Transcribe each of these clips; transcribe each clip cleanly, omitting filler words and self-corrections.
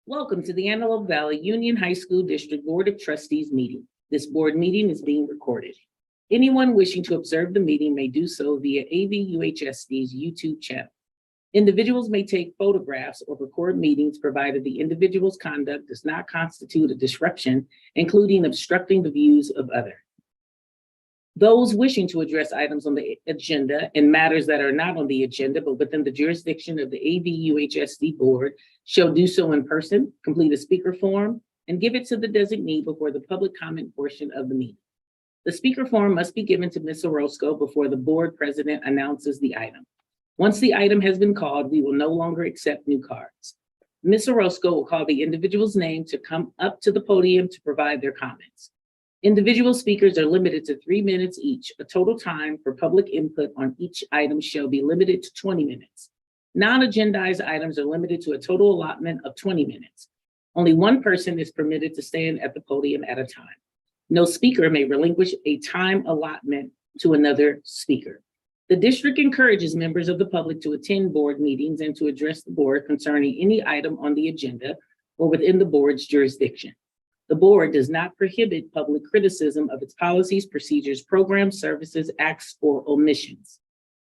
Welcome to the Antelope Valley Union High School District Board of Trustees meeting. This board meeting is being recorded. Anyone wishing to observe the meeting may do so via AVUHSD's YouTube channel. Individuals may take photographs or record meetings provided the individual's conduct does not constitute a disruption, including obstructing the views of others. Those wishing to address items on the agenda and matters that are not on the agenda but within the jurisdiction of the AVUHSD board shall do so in person, complete a speaker form, and give it to the designee before the public comment portion of the meeting. The speaker form must be given to Ms. Orozco before the board president announces the item. Once the item has been called, we will no longer accept new cards. Ms. Orozco will call the individual's name to come up to the podium to provide their comments. Individual speakers are limited to 3 minutes each. A total time for public input on each item shall be limited to 20 minutes. Non-agendized items are limited to a total allotment of 20 minutes. Only one person is permitted to stand at the podium at a time. No speaker may relinquish a time allotment to another speaker. The district encourages members of the public to attend board meetings and to address the board concerning any item on the agenda or within the board's jurisdiction. The board does not prohibit public criticism of its policies, procedures, programs, services, acts, or omissions.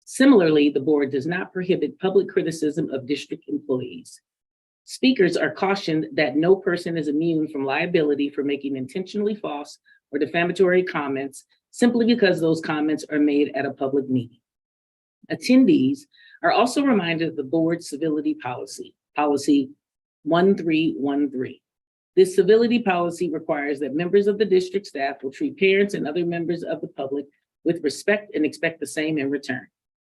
Similarly, the board does not prohibit public criticism of district employees. Speakers are cautioned that no person is immune from liability for making intentionally false or defamatory comments simply because those comments are made at a public meeting. Attendees are also reminded of the board's civility policy, Policy 1313. This civility policy requires that members of the district staff will treat parents and other members of the public with respect and expect the same in return.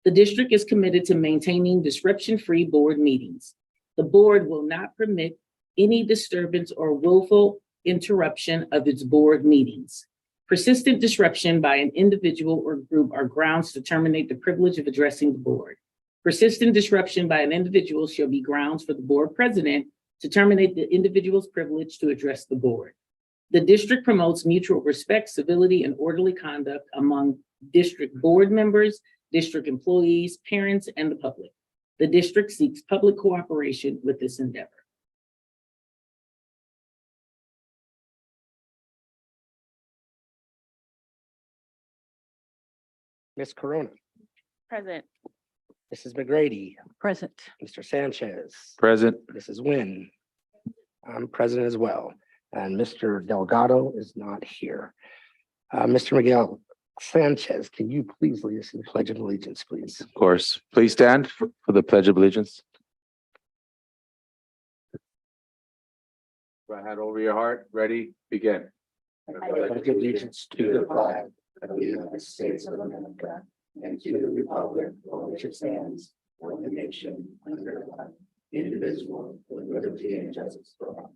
The district is committed to maintaining disruption-free board meetings. The board will not permit any disturbance or willful interruption of its board meetings. Persistent disruption by an individual or group are grounds to terminate the privilege of addressing the board. Persistent disruption by an individual shall be grounds for the board president to terminate the individual's privilege to address the board. The district promotes mutual respect, civility, and orderly conduct among district board members, district employees, parents, and the public. The district seeks public cooperation with this endeavor. Ms. Corona, Present. Mrs. McGrady, Present. Mr. Sanchez, Present. Mrs. Nguyen. I'm present as well. And Mr. Delgado is not here. Mr. Miguel Sanchez, can you please lead us in the Pledge of Allegiance, please? Of course. Please stand for the Pledge of Allegiance. Right hand over your heart. Ready? Begin. I pledge allegiance to the flag of the United States of America and to the republic for which it stands, one nation, under God, indivisible, with liberty and justice for all.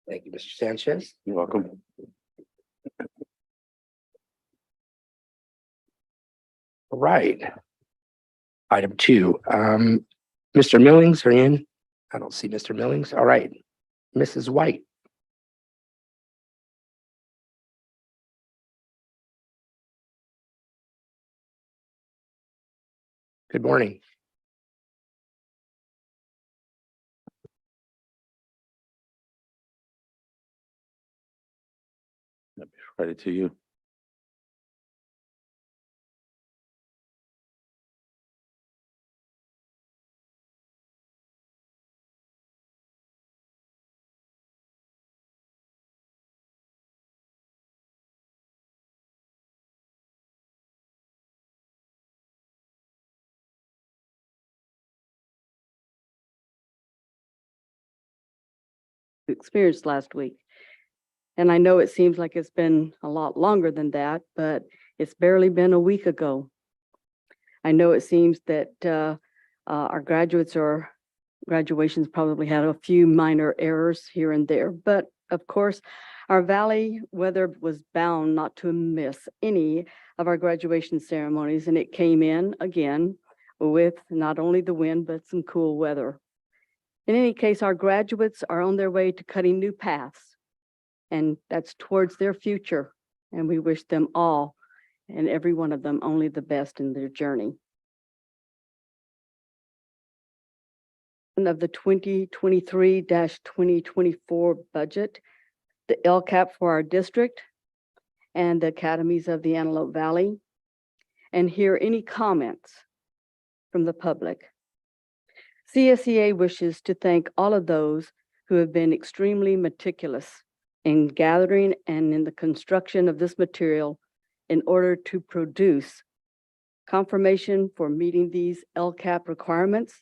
Thank you, Mr. Sanchez. You're welcome. All right. Item 2, Mr. Millings, are you in? I don't see Mr. Millings. All right. Mrs. White. Good morning. Ready to you. Experienced last week. And I know it seems like it's been a lot longer than that, but it's barely been a week ago. I know it seems that our graduates or graduations probably had a few minor errors here and there, but of course, our Valley weather was bound not to miss any of our graduation ceremonies, and it came in again with not only the wind, but some cool weather. In any case, our graduates are on their way to cutting new paths, and that's towards their future. And we wish them all and every one of them only the best in their journey. of the 2023-2024 budget, the LCAP for our district and the academies of the Antelope Valley, and hear any comments from the public. CSEA wishes to thank all of those who have been extremely meticulous in gathering and in the construction of this material in order to produce confirmation for meeting these LCAP requirements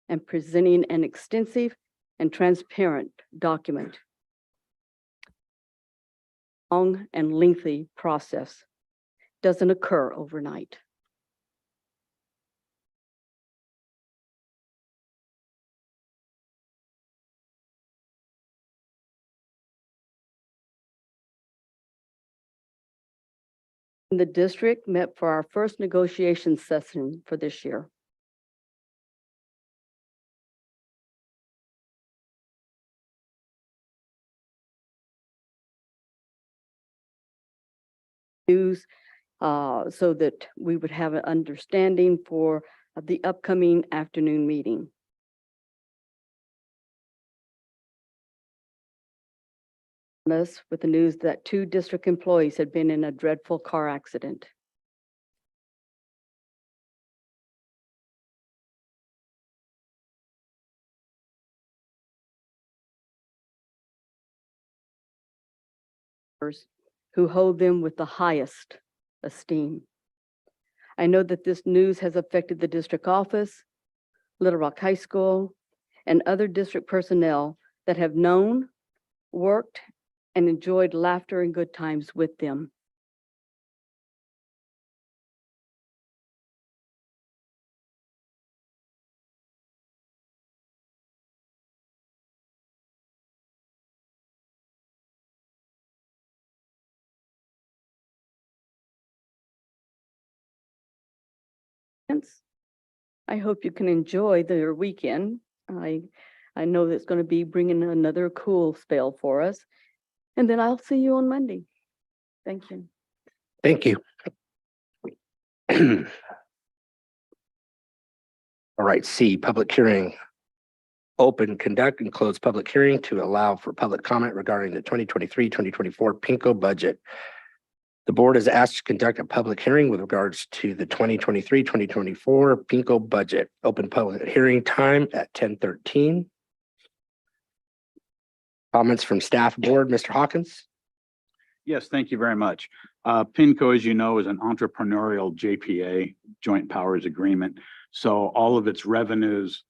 and presenting an extensive and transparent document. Long and lengthy process doesn't occur overnight. The district met for our first negotiation session for this year. News so that we would have an understanding for the upcoming afternoon meeting. Us with the news that 2 district employees had been in a dreadful car accident. Who hold them with the highest esteem. I know that this news has affected the district office, Little Rock High School, and other district personnel that have known, worked, and enjoyed laughter and good times with them. I hope you can enjoy their weekend. I know that's going to be bringing another cool spell for us. And then I'll see you on Monday. Thank you. Thank you. All right, C, public hearing. Open, conduct, and close public hearing to allow for public comment regarding the 2023-2024 PINCO budget. The board is asked to conduct a public hearing with regards to the 2023-2024 PINCO budget. Open public hearing time at 10:13. Comments from staff board, Mr. Hawkins? Yes, thank you very much. PINCO, as you know, is an entrepreneurial JPA, joint powers agreement. So all of its revenues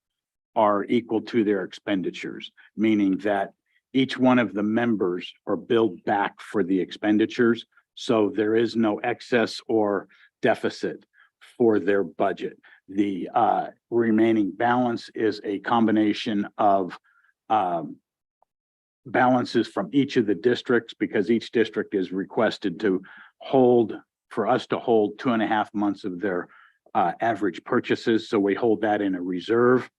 are equal to their expenditures, meaning that each one of the members are billed back for the expenditures. So there is no excess or deficit for their budget. The remaining balance is a combination of balances from each of the districts, because each district is requested to hold, for us to hold 2.5 months of their average purchases. So we hold that in a reserve.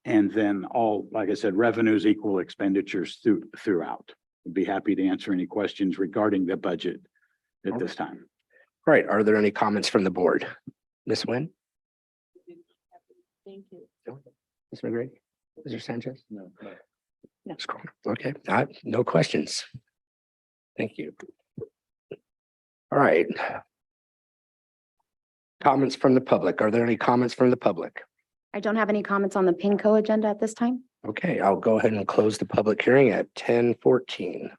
And then all, like I said, revenues equal expenditures throughout. I'd be happy to answer any questions regarding the budget at this time. Right. Are there any comments from the board? Ms. Nguyen? Thank you. Ms. McGrady? Mr. Sanchez? No. Okay, no questions. Thank you. All right. Comments from the public. Are there any comments from the public? I don't have any comments on the PINCO agenda at this time. Okay, I'll go ahead and close the public hearing at 10:14.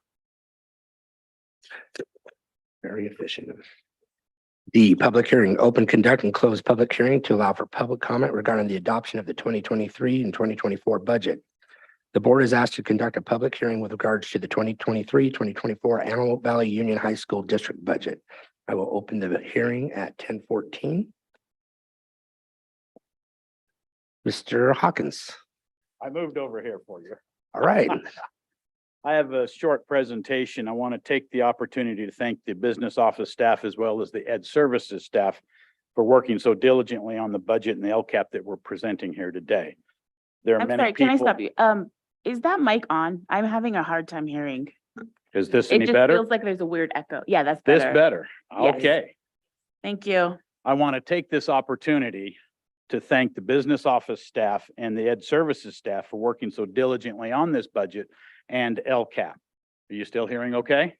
Very efficient. The public hearing, open, conduct, and close public hearing to allow for public comment regarding the adoption of the 2023 and 2024 budget. The board is asked to conduct a public hearing with regards to the 2023-2024 Antelope Valley Union High School District budget. I will open the hearing at 10:14. Mr. Hawkins. I moved over here for you. All right. I have a short presentation. I want to take the opportunity to thank the business office staff as well as the ed services staff for working so diligently on the budget and the LCAP that we're presenting here today. There are I'm many sorry, can I people. stop you? Is that mic on? I'm having a hard time hearing. Is this It any just better? feels like there's a weird echo. Yeah, that's This better. better? Yes. Okay. Thank you. I want to take this opportunity to thank the business office staff and the ed services staff for working so diligently on this budget and LCAP. Are you still hearing okay?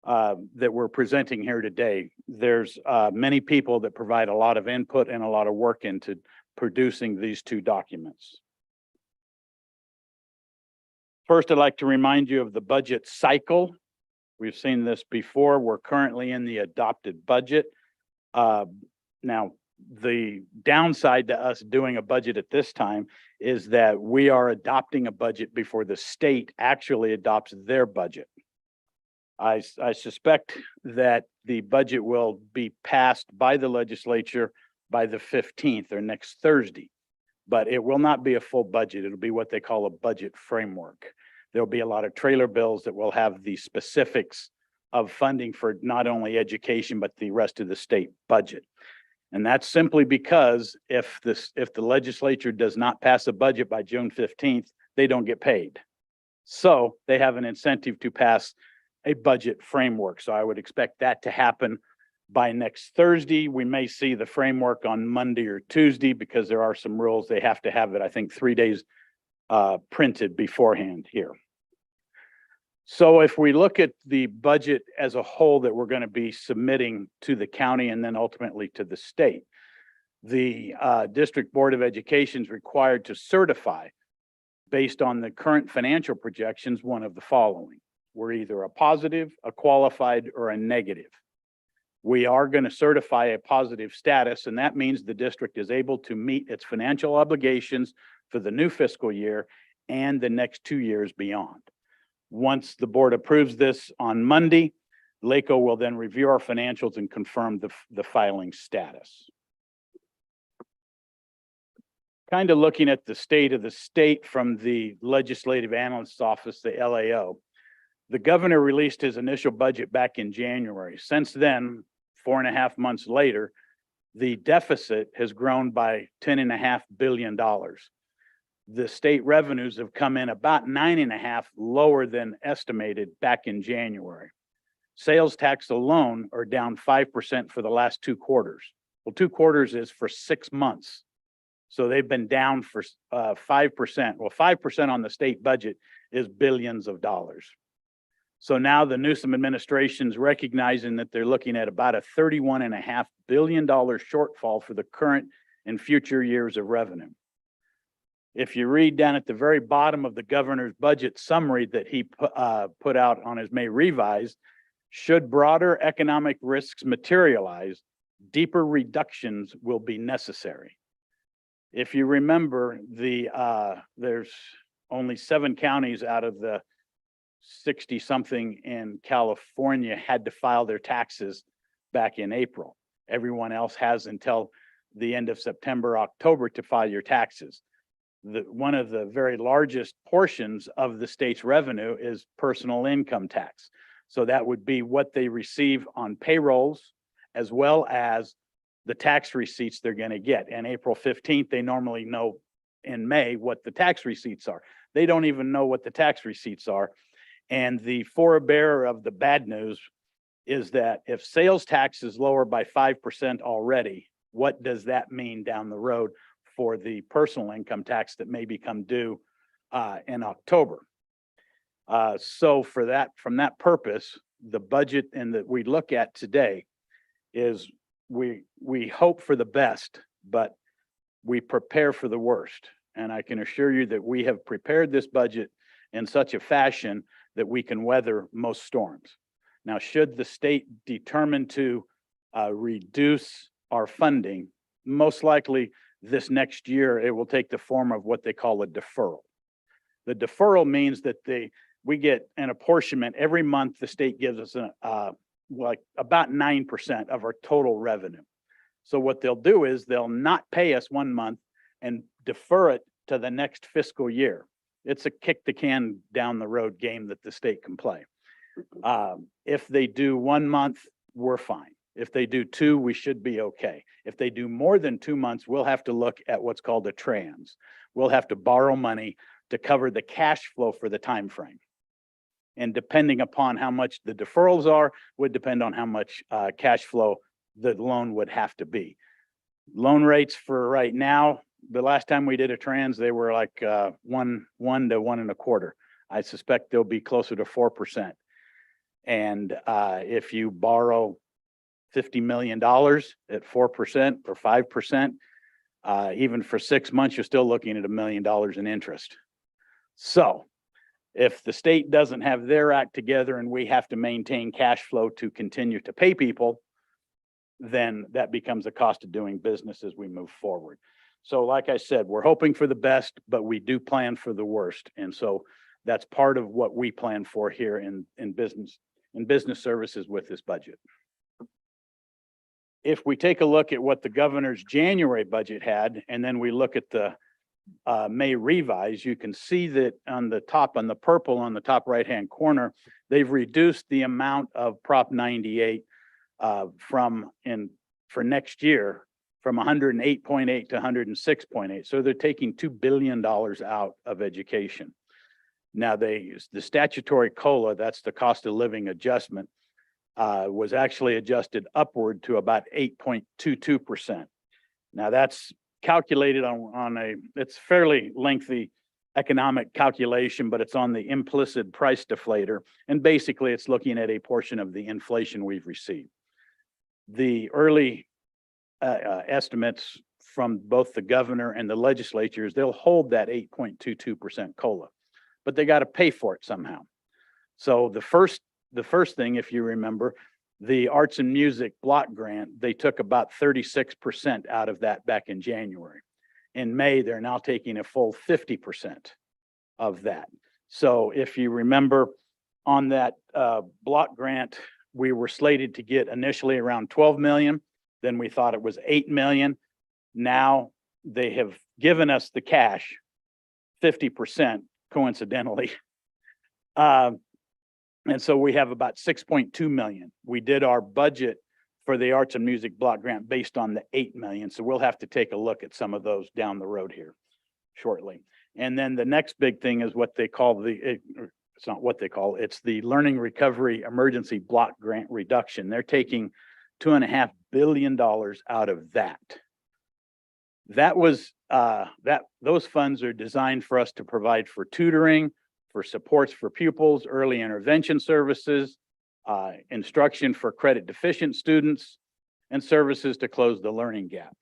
That we're presenting here today. There's many people that provide a lot of input and a lot of work into producing these two documents. First, I'd like to remind you of the budget cycle. We've seen this before. We're currently in the adopted budget. Now, the downside to us doing a budget at this time is that we are adopting a budget before the state actually adopts their budget. I suspect that the budget will be passed by the legislature by the 15th or next Thursday, but it will not be a full budget. It'll be what they call a budget framework. There'll be a lot of trailer bills that will have the specifics of funding for not only education, but the rest of the state budget. And that's simply because if the legislature does not pass a budget by June 15th, they don't get paid. So they have an incentive to pass a budget framework. So I would expect that to happen by next Thursday. We may see the framework on Monday or Tuesday because there are some rules. They have to have it, I think, 3 days printed beforehand here. So if we look at the budget as a whole that we're going to be submitting to the county and then ultimately to the state, the District Board of Education is required to certify based on the current financial projections one of the following. We're either a positive, a qualified, or a negative. We are going to certify a positive status, and that means the district is able to meet its financial obligations for the new fiscal year and the next 2 years beyond. Once the board approves this on Monday, LACO will then review our financials and confirm the filing status. Kind of looking at the state of the state from the Legislative Analyst's Office, the LAO. The governor released his initial budget back in January. Since then, 4.5 months later, the deficit has grown by $10.5 billion. The state revenues have come in about 9.5 lower than estimated back in January. Sales tax alone are down 5% for the last 2 quarters. Well, 2 quarters is for 6 months. So they've been down for 5%. Well, 5% on the state budget is billions of dollars. So now the Newsom administration is recognizing that they're looking at about a $31.5 billion shortfall for the current and future years of revenue. If you read down at the very bottom of the governor's budget summary that he put out on his May revised, should broader economic risks materialize, deeper reductions will be necessary. If you remember, there's only 7 counties out of the 60 something in California had to file their taxes back in April. Everyone else has until the end of September, October to file your taxes. One of the very largest portions of the state's revenue is personal income tax. So that would be what they receive on payrolls, as well as the tax receipts they're going to get. And April 15th, they normally know in May what the tax receipts are. They don't even know what the tax receipts are. And the forebearer of the bad news is that if sales tax is lower by 5% already, what does that mean down the road for the personal income tax that may become due in October? So for that, from that purpose, the budget and that we look at today is we hope for the best, but we prepare for the worst. And I can assure you that we have prepared this budget in such a fashion that we can weather most storms. Now, should the state determine to reduce our funding, most likely this next year, it will take the form of what they call a deferral. The deferral means that we get an apportionment every month. The state gives us like about 9% of our total revenue. So what they'll do is they'll not pay us 1 month and defer it to the next fiscal year. It's a kick the can down the road game that the state can play. If they do 1 month, we're fine. If they do 2, we should be okay. If they do more than 2 months, we'll have to look at what's called a trans. We'll have to borrow money to cover the cash flow for the time frame. And depending upon how much the deferrals are, would depend on how much cash flow the loan would have to be. Loan rates for right now, the last time we did a trans, they were like 1 to 1.25. I suspect they'll be closer to 4%. And if you borrow $50 million at 4% or 5%, even for 6 months, you're still looking at $1 million in interest. So if the state doesn't have their act together and we have to maintain cash flow to continue to pay people, then that becomes a cost of doing business as we move forward. So like I said, we're hoping for the best, but we do plan for the worst. And so that's part of what we plan for here in business services with this budget. If we take a look at what the governor's January budget had, and then we look at the May revise, you can see that on the top, on the purple on the top right-hand corner, they've reduced the amount of Prop 98 for next year from 108.8 to 106.8. So they're taking $2 billion out of education. Now the statutory COLA, that's the cost of living adjustment, was actually adjusted upward to about 8.22%. Now that's calculated it's fairly lengthy economic calculation, but it's on the implicit price deflator. And basically it's looking at a portion of the inflation we've received. The early estimates from both the governor and the legislatures, they'll hold that 8.22% COLA, but they got to pay for it somehow. So the first thing, if you remember, the arts and music block grant, they took about 36% out of that back in January. In May, they're now taking a full 50% of that. So if you remember on that block grant, we were slated to get initially around 12 million. Then we thought it was 8 million. Now they have given us the cash, 50% coincidentally. And so we have about 6.2 million. We did our budget for the arts and music block grant based on the 8 million. So we'll have to take a look at some of those down the road here shortly. And then the next big thing is what they call it's not what they call it, it's the Learning Recovery Emergency Block Grant Reduction. They're taking $2.5 billion out of that. That was those funds are designed for us to provide for tutoring, for supports for pupils, early intervention services, instruction for credit deficient students, and services to close the learning gap.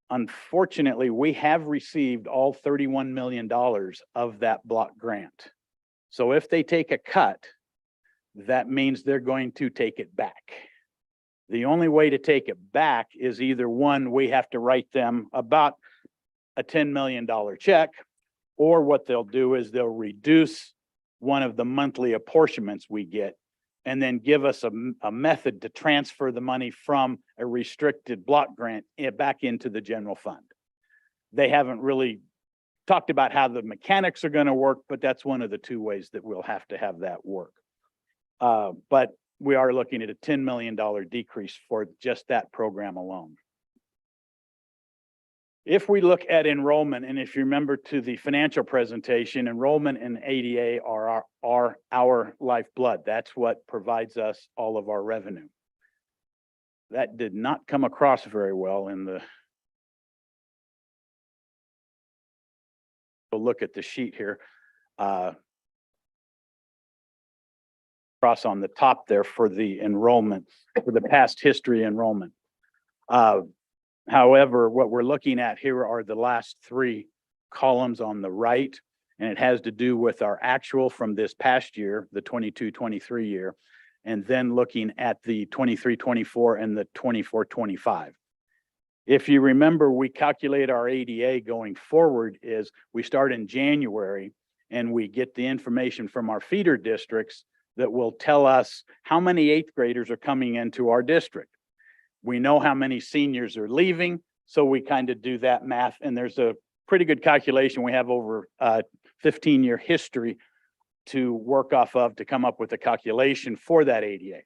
Unfortunately, we have received all $31 million of that block grant. So if they take a cut, that means they're going to take it back. The only way to take it back is either one, we have to write them about a $10 million check, or what they'll do is they'll reduce one of the monthly apportionments we get and then give us a method to transfer the money from a restricted block grant back into the general fund. They haven't really talked about how the mechanics are going to work, but that's one of the two ways that we'll have to have that work. But we are looking at a $10 million decrease for just that program alone. If we look at enrollment, and if you remember to the financial presentation, enrollment and ADA are our lifeblood. That's what provides us all of our revenue. That did not come across very well in the look at the sheet here. Cross on the top there for the enrollment, for the past history enrollment. However, what we're looking at here are the last three columns on the right, and it has to do with our actual from this past year, the 22-23 year, and then looking at the 23-24 and the 24-25. If you remember, we calculate our ADA going forward is we start in January and we get the information from our feeder districts that will tell us how many 8th graders are coming into our district. We know how many seniors are leaving, so we kind of do that math, and there's a pretty good calculation. We have over 15-year history to work off of to come up with a calculation for that ADA.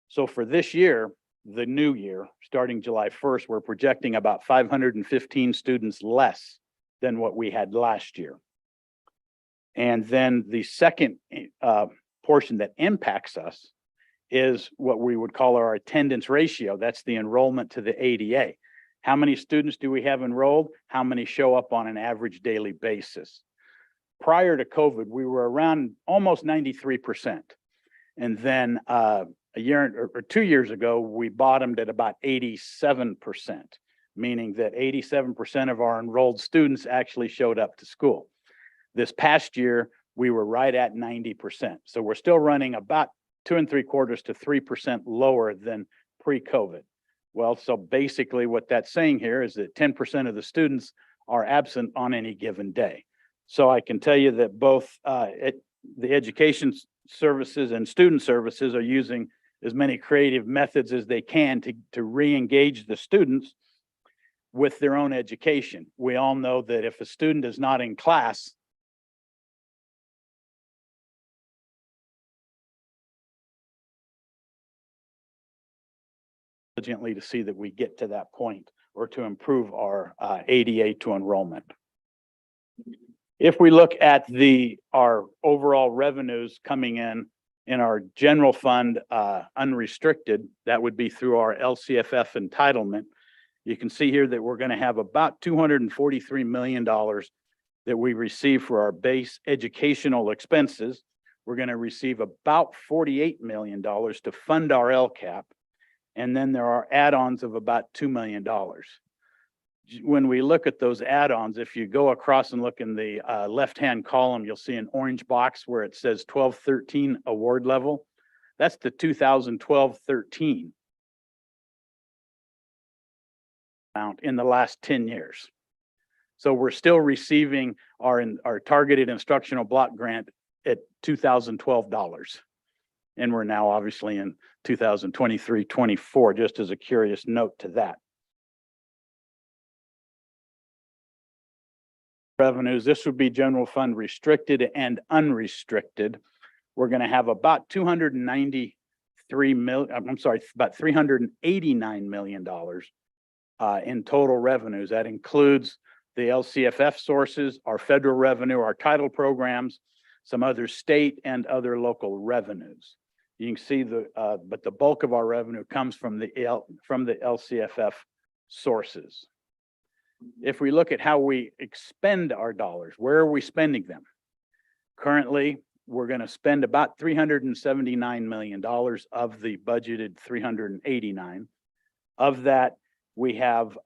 So for this year, the new year, starting July 1st, we're projecting about 515 students less than what we had last year. And then the second portion that impacts us is what we would call our attendance ratio. That's the enrollment to the ADA. How many students do we have enrolled? How many show up on an average daily basis? Prior to COVID, we were around almost 93%. And then a year or 2 years ago, we bottomed at about 87%, meaning that 87% of our enrolled students actually showed up to school. This past year, we were right at 90%. So we're still running about 2 3/4 to 3% lower than pre-COVID. Well, so basically what that's saying here is that 10% of the students are absent on any given day. So I can tell you that both the education services and student services are using as many creative methods as they can to re-engage the students with their own education. We all know that if a student is not in class, diligently to see that we get to that point or to improve our ADA to enrollment. If we look at our overall revenues coming in our general fund unrestricted, that would be through our LCFF entitlement. You can see here that we're going to have about $243 million that we receive for our base educational expenses. We're going to receive about $48 million to fund our LCAP. And then there are add-ons of about $2 million. When we look at those add-ons, if you go across and look in the left-hand column, you'll see an orange box where it says 12-13 award level. That's the 2012-13 amount in the last 10 years. So we're still receiving our targeted instructional block grant at $2012. And we're now obviously in 2023-24, just as a curious note to that. Revenues, this would be general fund restricted and unrestricted. We're going to have about $389 million in total revenues. That includes the LCFF sources, our federal revenue, our title programs, some other state and other local revenues. You can see but the bulk of our revenue comes from the LCFF sources. If we look at how we expend our dollars, where are we spending them? Currently, we're going to spend about $379 million of the budgeted 389. Of that, we have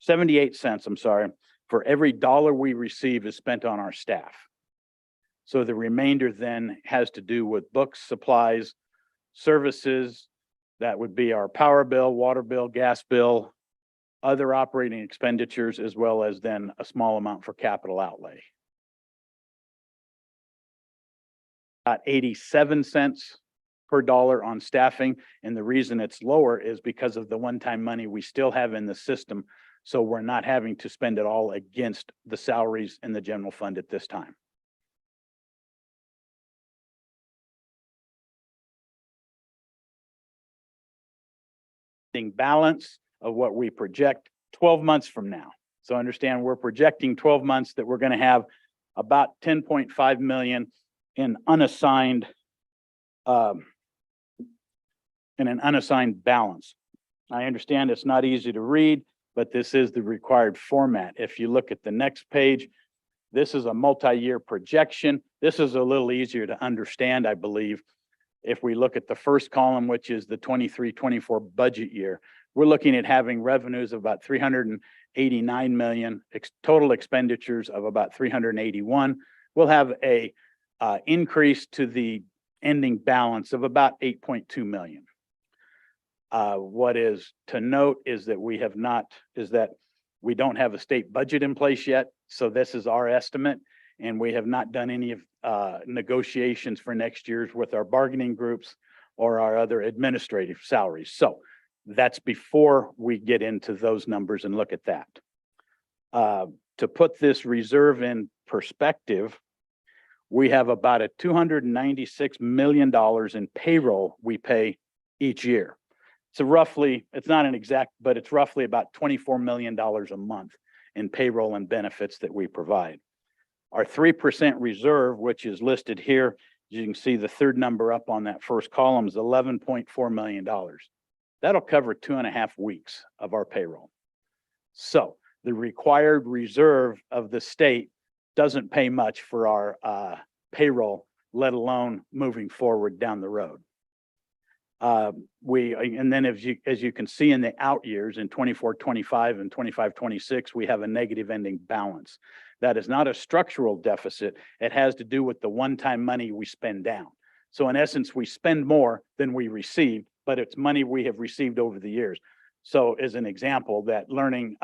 78 cents, for every dollar we receive is spent on our staff. So the remainder then has to do with books, supplies, services. That would be our power bill, water bill, gas bill, other operating expenditures, as well as then a small amount for capital outlay. About 87 cents per dollar on staffing. And the reason it's lower is because of the one-time money we still have in the system. So we're not having to spend it all against the salaries in the general fund at this time. Balance of what we project 12 months from now. So understand we're projecting 12 months that we're going to have about 10.5 million in unassigned in an unassigned balance. I understand it's not easy to read, but this is the required format. If you look at the next page, this is a multi-year projection. This is a little easier to understand, I believe. If we look at the first column, which is the 23-24 budget year, we're looking at having revenues of about 389 million, total expenditures of about 381. We'll have a increase to the ending balance of about 8.2 million. What is to note is that we don't have a state budget in place yet. So this is our estimate, and we have not done any of negotiations for next year's with our bargaining groups or our other administrative salaries. So that's before we get into those numbers and look at that. To put this reserve in perspective, we have about a $296 million in payroll we pay each year. So roughly, it's not an exact, but it's roughly about $24 million a month in payroll and benefits that we provide. Our 3% reserve, which is listed here, As you can see, the third number up on that first column is $11.4 million. That'll cover 2.5 weeks of our payroll. So the required reserve of the state doesn't pay much for our payroll, let alone moving forward down the road. And then as you can see in the out years in 24-25 and 25-26, we have a negative ending balance. That is not a structural deficit. It has to do with the one-time money we spend down. So in essence, we spend more than we receive, but it's money we have received over the years. So as an example, that learning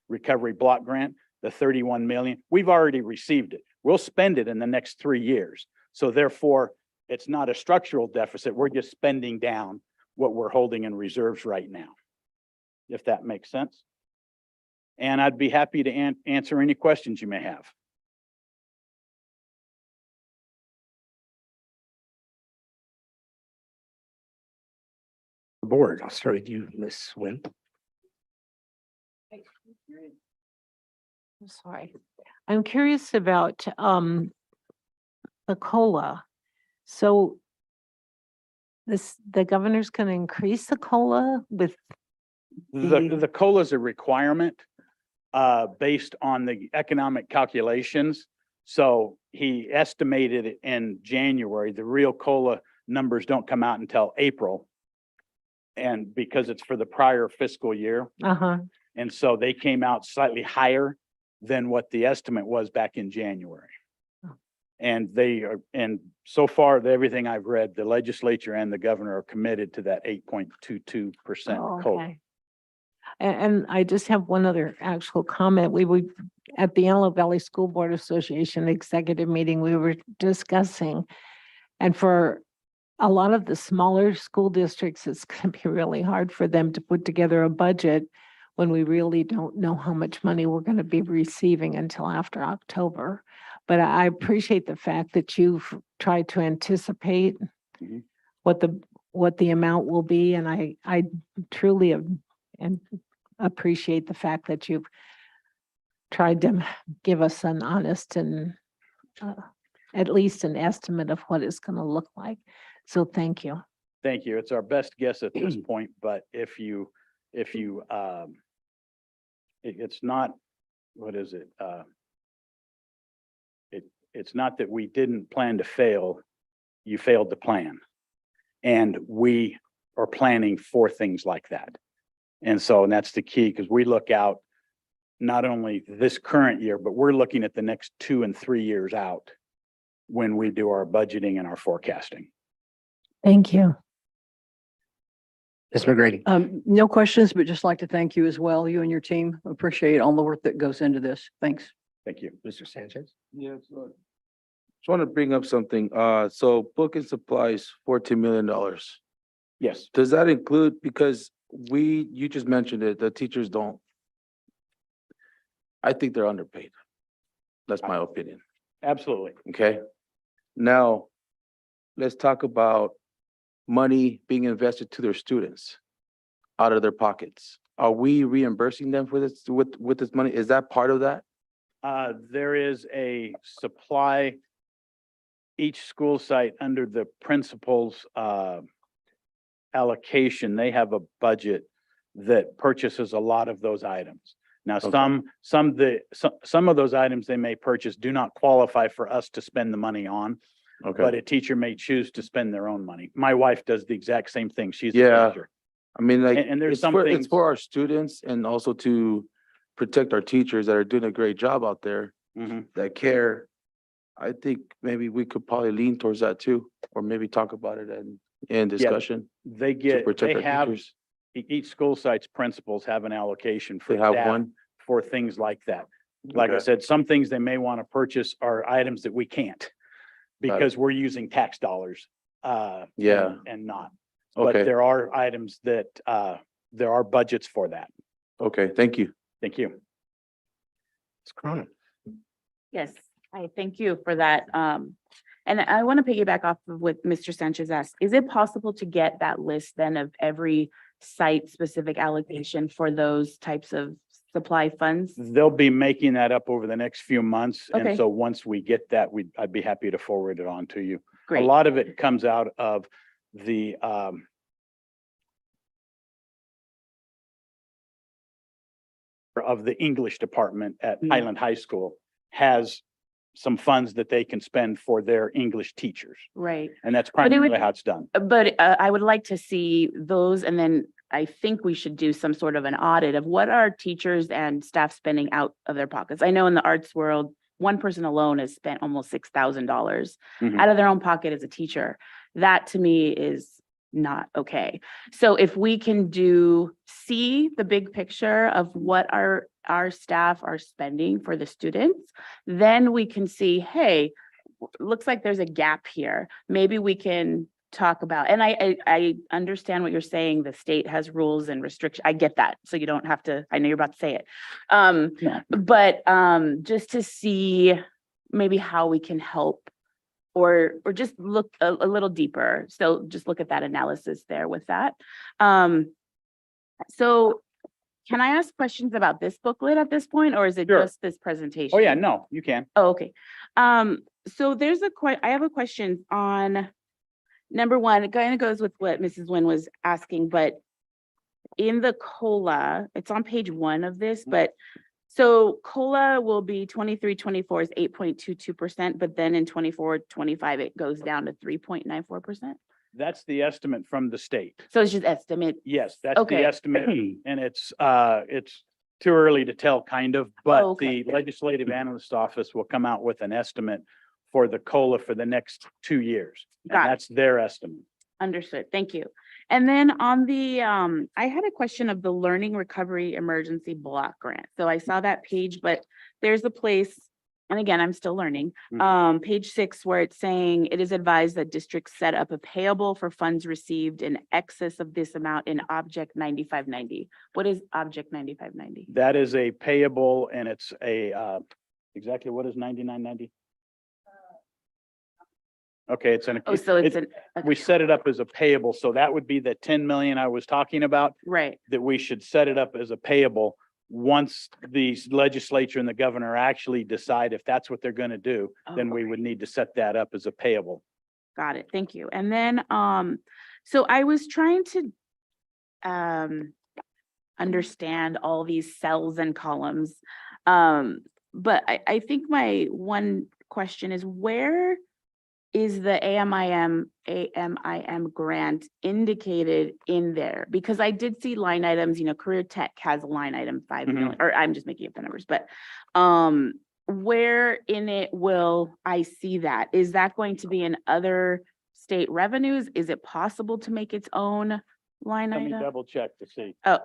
recovery block grant, the 31 million, we've already received it. We'll spend it in the next 3 years. So therefore, it's not a structural deficit. We're just spending down what we're holding in reserves right now, if that makes sense. And I'd be happy to answer any questions you may have. Board, I'll start with you, Ms. Nguyen. I'm sorry. I'm curious about the COLA. So the governor's gonna increase the COLA with The COLA is a requirement based on the economic calculations. So he estimated it in January. The real COLA numbers don't come out until April. And because it's for the prior fiscal year. And so they came out slightly higher than what the estimate was back in January. Oh. And so far, everything I've read, the legislature and the governor are committed to that 8.22% Oh, COLA. okay. And I just have one other actual comment. We would, at the Antelope Valley School Board Association executive meeting, we were discussing, and for a lot of the smaller school districts, it's going to be really hard for them to put together a budget when we really don't know how much money we're going to be receiving until after October. But I appreciate the fact that you've tried to anticipate Mhm. what the amount will be, and I truly and appreciate the fact that you've tried to give us an honest and at least an estimate of what it's going to look like. So thank you. Thank you. It's our best guess at this point, but if you, it's not, what is it? It's not that we didn't plan to fail, you failed to plan. And we are planning for things like that. And so, and that's the key, because we look out not only this current year, but we're looking at the next 2 and 3 years out when we do our budgeting and our forecasting. Thank you. Ms. McGrady. No questions, but just like to thank you as well, you and your team. Appreciate all the work that goes into this. Thanks. Thank you. Mr. Sanchez. Yeah, so just want to bring up something. So book and supplies, $14 million. Yes, Does that include, because you just mentioned it, the teachers don't. I think they're underpaid. That's my opinion. absolutely. Okay? Now, let's talk about money being invested to their students out of their pockets. Are we reimbursing them for this with this money? Is that part of that? There is a supply, each school site under the principal's allocation, they have a budget that purchases a lot of those items. Now, Okay. some of those items they may purchase do not qualify for us to spend the money on, but Okay, a teacher may choose to spend their own money. My wife does the exact same thing. She's a Yeah. teacher. I mean, like, and there's it's some for, things- it's for our students and also to protect our teachers that are doing a great job out there Mhm. that care. I think maybe we could probably lean towards that too, or maybe talk about it in discussion They to protect they our have, teachers. each school site's principals have an allocation for They have staff one. for things like that. Like I Okay. said, some things they may want to purchase are items that we can't because we're using tax dollars. Yeah. And not. But Okay, there are items that, there are budgets for that. okay, thank you. Thank you. Ms. Cronin. Yes, I thank you for that. And I want to piggyback off of what Mr. Sanchez asked. Is it possible to get that list then of every site-specific allocation for those types of supply funds? They'll be making that up over the next few months. And Okay. so once we get that, I'd be happy to forward it on to you. Great. lot of it comes out of the, English department at Highland High School has some funds that they can spend for their English teachers. Right. And that's it would- primarily how it's done. But I would like to see those, and then I think we should do some sort of an audit of what are teachers and staff spending out of their pockets. I know in the arts world, one person alone has spent almost $6,000 Mhm. out of their own pocket as a teacher. That to me is not okay. So if we can see the big picture of what our staff are spending for the students, then we can see, hey, looks like there's a gap here. Maybe we can talk about, and I understand what you're saying. The state has rules and restrictions. I get that. So you don't have to, I know you're about to say it. No. But just to see maybe how we can help or just look a little deeper. So just look at that analysis there with that. So can I ask questions about this booklet at this point, or is it Sure. just this presentation? Oh, yeah, no, you can. Oh, okay. So there's I have a question on number one. It kind of goes with what Mrs. Nguyen was asking, but in the COLA, it's on page 1 of this, but so COLA will be 23-24 is 8.22%, but then in 24-25, it goes down to 3.94%. That's the estimate from the state. So it's just estimate. Yes, that's Okay. the estimate, and it's too early to tell, kind of, but okay. the legislative analyst office will come out with an estimate for the COLA for the next 2 years. And Got it. that's their estimate. Understood. Thank you. And then on the, I had a question of the Learning Recovery Emergency Block Grant. So I saw that page, but there's a place, and again, I'm still learning, page 6, where it's saying it is advised that districts set up a payable for funds received in excess of this amount in Object 9590. What is Object 9590? That is a payable, and it's a, exactly what is 9990? Okay, it's an. Oh, so it's We set it up as a payable, so that would be the 10 million I was talking about, right. that we should set it up as a payable. Once the legislature and the governor actually decide if that's what they're gonna do, then we would need to set that up as a payable. Got it. Thank you. And then, so I was trying to understand all these cells and columns. But I think my one question is, where is the AMIM grant indicated in there? Because I did see line items, Career Tech has a line item 5 million, or I'm just making up the numbers, but where in it will I see that? Is that going to be in other state revenues? Is it possible to make its own line Let me item? double check to see. Oh.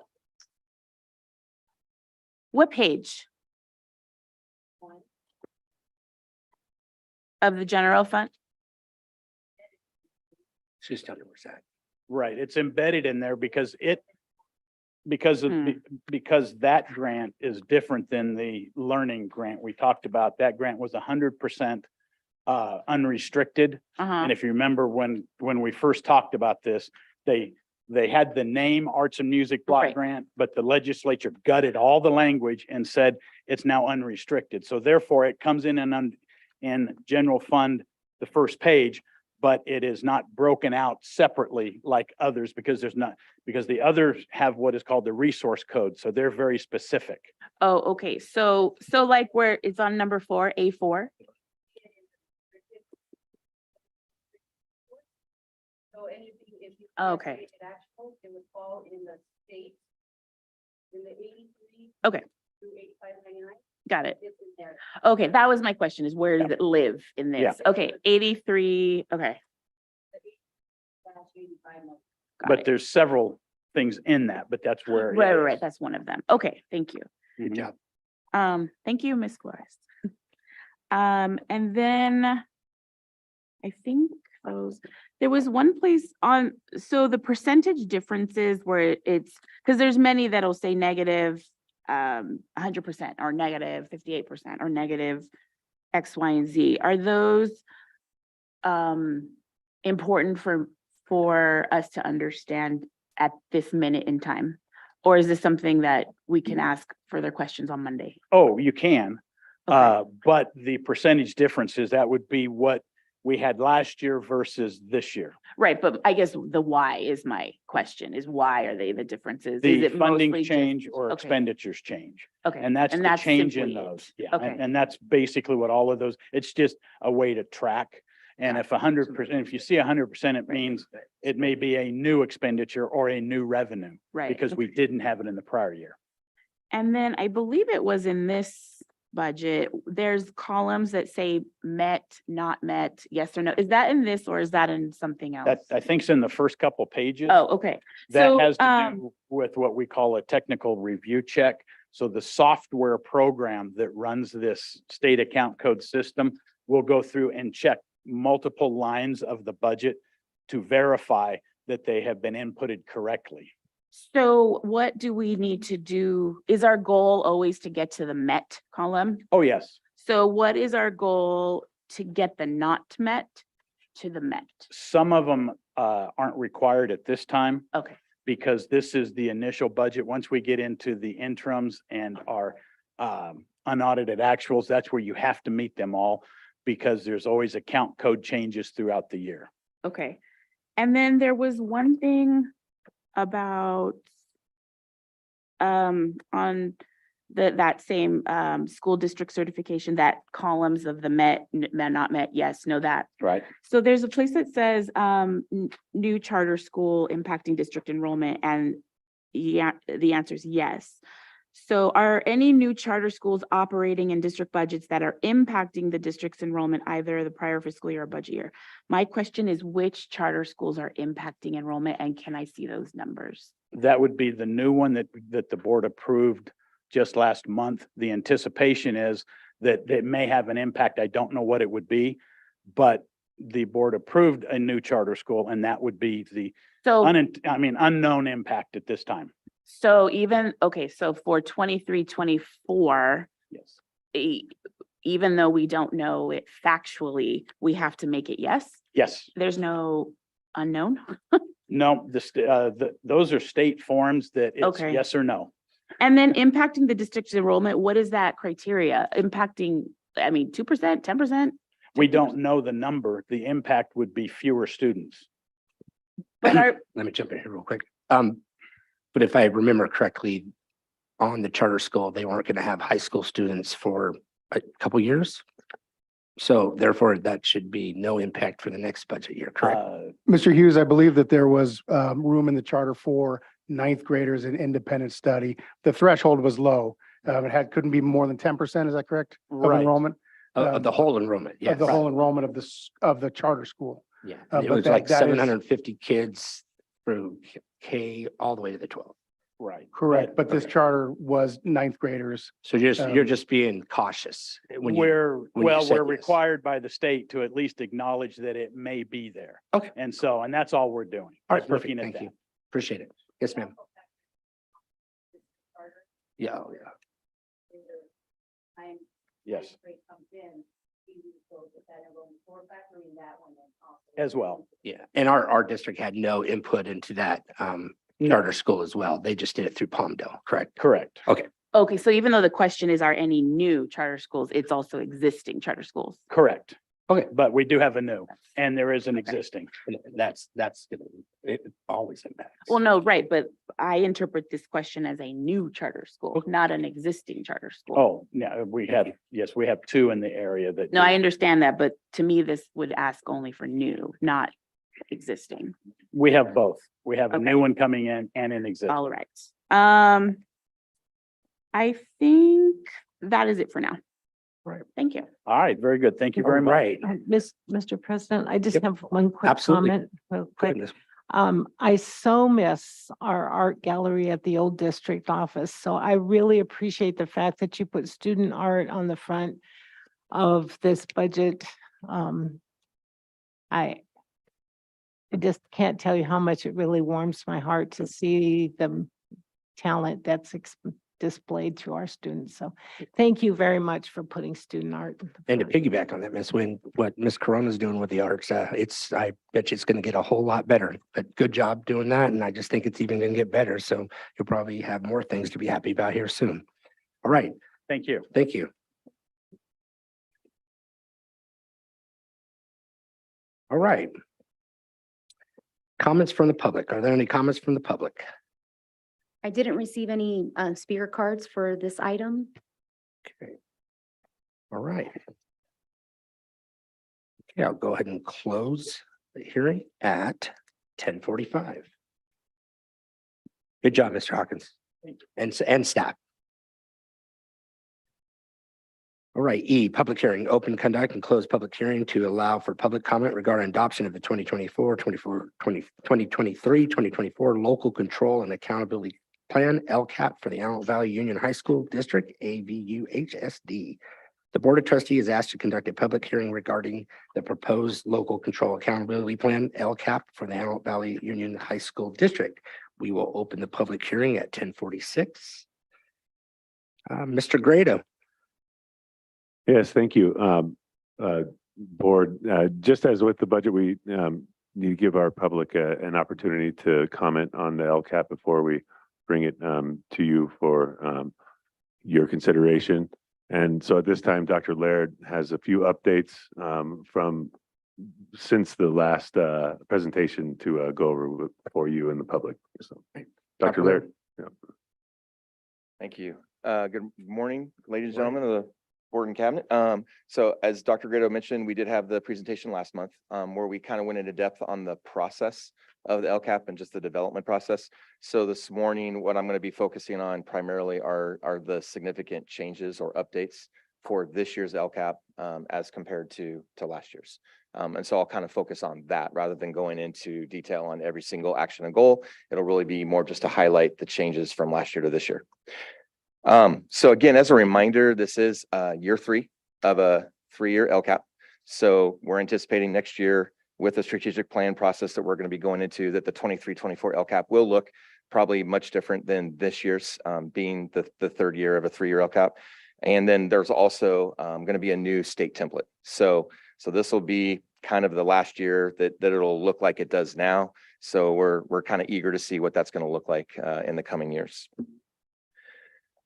What page? Of the general fund? She's telling you where it's at. Right, it's embedded in there because because that grant is different than the learning grant we talked about. That grant was 100% unrestricted. Uh-huh. And if you remember when we first talked about this, they had the name Arts and Music Block Right. Grant, but the legislature gutted all the language and said it's now unrestricted. So therefore it comes in general fund, the first page, but it is not broken out separately like others because the others have what is called the resource code. So they're very specific. Oh, okay. So like where it's on number 4, A4. So anything, if you. Okay. It would fall in the state, in the 83. Okay. Through 8599. Got it. It's in there. Okay, that was my question, is where does it live in Yeah. this? Okay, 83, okay. That's 85. Got But it. there's several things in that, but that's where. it Right, is. that's one of them. Okay, thank you. Good Mhm. job. Thank you, Ms. Flores. And then I think there was one place so the percentage differences where it's, because there's many that'll say negative 100% or negative 58% or negative X, Y, and Z. Are those important for us to understand at this minute in time? Or is this something that we can ask further questions on Monday? Oh, you can. Okay. But the percentage differences, that would be what we had last year versus this year. Right, but I guess the why is my question, is why are they the differences? Is The it funding mostly just- change or okay. expenditures change. Okay. And that's the change in simply it. those. Yeah, Okay. and that's basically what all of those, it's just a way to track. And if 100%, if you see 100%, it means it may be a new expenditure or a new revenue. Right. Because we didn't have it in the prior year. And then I believe it was in this budget, there's columns that say met, not met, yes or no. Is that in this or is that in something else? That I think's in the first couple pages. Oh, okay. That So, has to do with what we call a technical review check. So the software program that runs this state account code system will go through and check multiple lines of the budget to verify that they have been inputted correctly. So what do we need to do? Is our goal always to get to the met column? Oh, yes. So what is our goal to get the not met to the met? Some of them aren't required at this time Okay, because this is the initial budget. Once we get into the interims and our unaudited actuals, that's where you have to meet them all because there's always account code changes throughout the year. okay. And then there was one thing about on that same school district certification, that columns of the met, not met, yes, no, that. Right. So there's a place that says new charter school impacting district enrollment, and yeah, the answer is yes. So are any new charter schools operating in district budgets that are impacting the district's enrollment, either the prior fiscal year or budget year? My question is, which charter schools are impacting enrollment, and can I see those numbers? That would be the new one that the board approved just last month. The anticipation is that it may have an impact. I don't know what it would be, but the board approved a new charter school, and that would be the So, unknown impact at this time. so even, okay, so for 23-24, Yes. even though we don't know it factually, we have to make it yes? Yes. There's no unknown? No, those are state forms that it's Okay. yes or no. And then impacting the district's enrollment, what is that criteria? Impacting, 2%, 10%? We don't know the number. The impact would be fewer students. But are, Let me jump in here real quick. But if I remember correctly, on the charter school, they weren't going to have high school students for a couple years. So therefore, that should be no impact for the next budget year, correct? Mr. Hughes, I believe that there was room in the charter for ninth graders in independent study. The threshold was low. Couldn't be more than 10%, is that correct? Of Right. enrollment, Of the whole enrollment, yeah. of the whole enrollment of the charter school. Yeah, but it was that- like that is- 750 kids through K all the way to the 12. Right. Correct, but this okay. charter was ninth graders. So you're Um, just being cautious when you, We're, when you well, said we're yes. required by the state to at least acknowledge that it may be there. Okay. And that's all we're doing. All is right, perfect. looking at Thank that. you. Appreciate it. Yes, ma'am. Yeah, oh, yeah. Yes, Comes in, you go with that enrollment for factoring that one in also. as well. Yeah, and our district had no input into that charter school as well. They just did it through Palmdale, correct? Correct. okay, so even though the question is, are any new charter schools, it's also existing charter schools? Correct. Okay. But we do have a new, and there is an existing. And it always impacts. Well, no, right, but I interpret this question as a new charter school, not an existing charter school. Oh, yeah, we have two in the area that. No, I understand that, but to me, this would ask only for new, not existing. We have both. We have a Okay. new one coming in and an existing. All right. I think that is it for now. Right. Thank you. All right, very good. Thank you very much. Right. Mr. President, I just Yep. have one quick Absolutely. comment, real quick. Goodness. I so miss our art gallery at the old district office. So I really appreciate the fact that you put student art on the front of this budget. I just can't tell you how much it really warms my heart to see the talent that's displayed through our students. So thank you very much for putting student art. in the And to front. piggyback on that, Miss Wynn, what Miss Corona's doing with the arts, I bet you it's gonna get a whole lot better. But good job doing that, and I just think it's even gonna get better. So you'll probably have more things to be happy about here soon. All right, Thank you. thank you. All right. Comments from the public. Are there any comments from the public? I didn't receive any speaker cards for this item. Okay. All right. Okay, I'll go ahead and close the hearing at 10:45. Good job, Mr. Hawkins and staff. All right, E, public hearing, open conduct and close public hearing to allow for public comment regarding adoption of the 2023 local control and accountability plan, LCAP, for the Antelope Valley Union High School District, AVUHSD. The Board of Trustees is asked to conduct a public hearing regarding the proposed local control accountability plan, LCAP, for the Antelope Valley Union High School District. We will open the public hearing at 10:46. Mr. Grado. Yes, thank you. Board, just as with the budget, we need to give our public an opportunity to comment on the LCAP before we bring it to you for your consideration. And so at this time, Dr. Laird has a few updates from since the last presentation to go over for you and the public. So, Dr. Laird. Yeah. Thank you. Good morning, ladies and gentlemen of the board and cabinet. So as Dr. Grado mentioned, we did have the presentation last month where we kind of went into depth on the process of the LCAP and just the development process. So this morning, what I'm going to be focusing on primarily are the significant changes or updates for this year's LCAP as compared to last year's. And so I'll kind of focus on that rather than going into detail on every single action and goal. It'll really be more just to highlight the changes from last year to this year. So again, as a reminder, this is year 3 of a 3-year LCAP. So we're anticipating next year with the strategic plan process that we're going to be going into that the 23-24 LCAP will look probably much different than this year's being the 3rd year of a 3-year LCAP. And then there's also going to be a new state template. So this will be kind of the last year that it'll look like it does now. So we're kind of eager to see what that's going to look like in the coming years.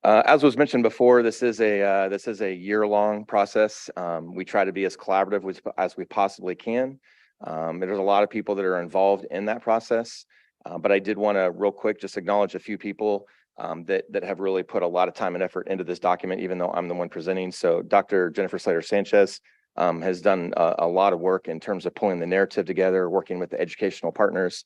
As was mentioned before, this is a year-long process. We try to be as collaborative as we possibly can. There's a lot of people that are involved in that process, but I did want to real quick just acknowledge a few people that have really put a lot of time and effort into this document, even though I'm the one presenting. So Dr. Jennifer Slater-Sanchez has done a lot of work in terms of pulling the narrative together, working with the educational partners,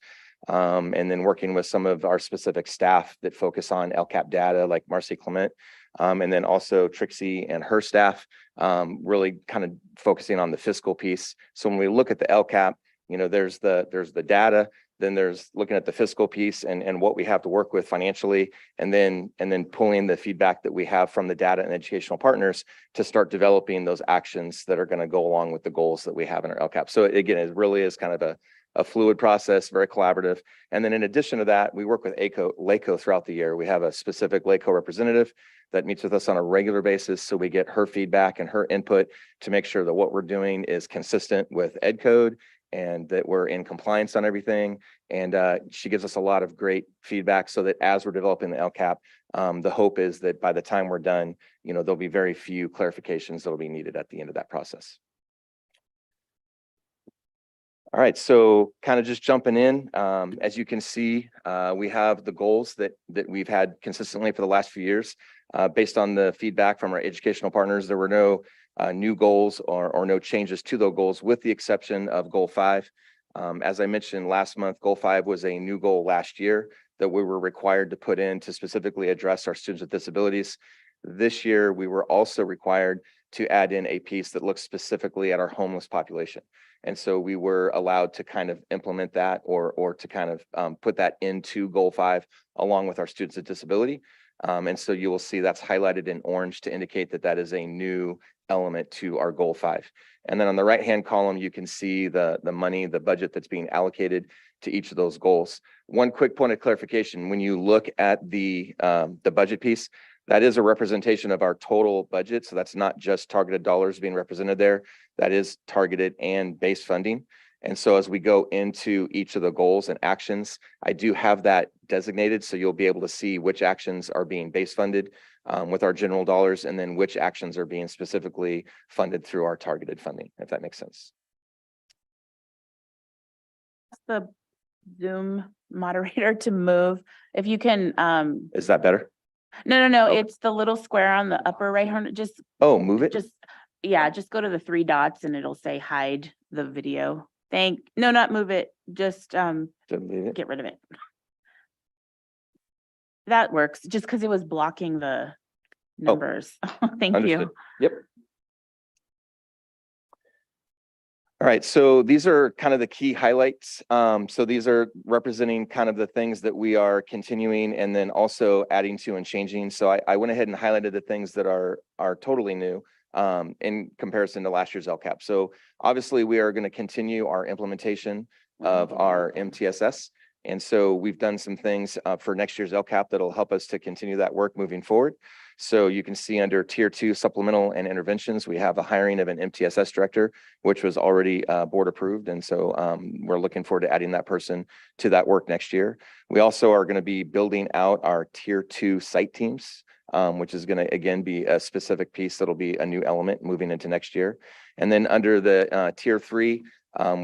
and then working with some of our specific staff that focus on LCAP data, like Marcy Clement, and then also Trixie and her staff, really kind of focusing on the fiscal piece. So when we look at the LCAP, you know, there's the data, then there's looking at the fiscal piece and what we have to work with financially, and then pulling the feedback that we have from the data and educational partners to start developing those actions that are going to go along with the goals that we have in our LCAP. So again, it really is kind of a fluid process, very collaborative. And then in addition to that, we work with LACO throughout the year. We have a specific LACO representative that meets with us on a regular basis. So we get her feedback and her input to make sure that what we're doing is consistent with Ed Code and that we're in compliance on everything. And she gives us a lot of great feedback so that as we're developing the LCAP, the hope is that by the time we're done, you know, there'll be very few clarifications that'll be needed at the end of that process. All right, so kind of just jumping in, as you can see, we have the goals that we've had consistently for the last few years. Based on the feedback from our educational partners, there were no new goals or no changes to those goals, with the exception of Goal 5. As I mentioned last month, Goal 5 was a new goal last year that we were required to put in to specifically address our students with disabilities. This year, we were also required to add in a piece that looks specifically at our homeless population. And so we were allowed to kind of implement that or to kind of put that into Goal 5 along with our students with disability. And so you will see that's highlighted in orange to indicate that that is a new element to our Goal 5. And then on the right-hand column, you can see the money, the budget that's being allocated to each of those goals. One quick point of clarification, when you look at the budget piece, that is a representation of our total budget. So that's not just targeted dollars being represented there. That is targeted and base funding. And so as we go into each of the goals and actions, I do have that designated. So you'll be able to see which actions are being base funded with our general dollars, and then which actions are being specifically funded through our targeted funding, if that makes sense. the Zoom moderator to move, if you can, Is that better? no, it's the little square on the upper right hand, just, Oh, move it? just go to the three dots and it'll say hide the video. No, not move it, just, Delete it. get rid of it. That works, just because it was blocking the numbers. Thank Understood. you. Yep. All right, so these are kind of the key highlights. So these are representing kind of the things that we are continuing and then also adding to and changing. So I went ahead and highlighted the things that are totally new in comparison to last year's LCAP. So obviously we are going to continue our implementation of our MTSS. And so we've done some things for next year's LCAP that'll help us to continue that work moving forward. So you can see under Tier 2 supplemental and interventions, we have the hiring of an MTSS director, which was already board approved. And so we're looking forward to adding that person to that work next year. We also are going to be building out our Tier 2 site teams, which is going to, again, be a specific piece that'll be a new element moving into next year. And then under the Tier 3,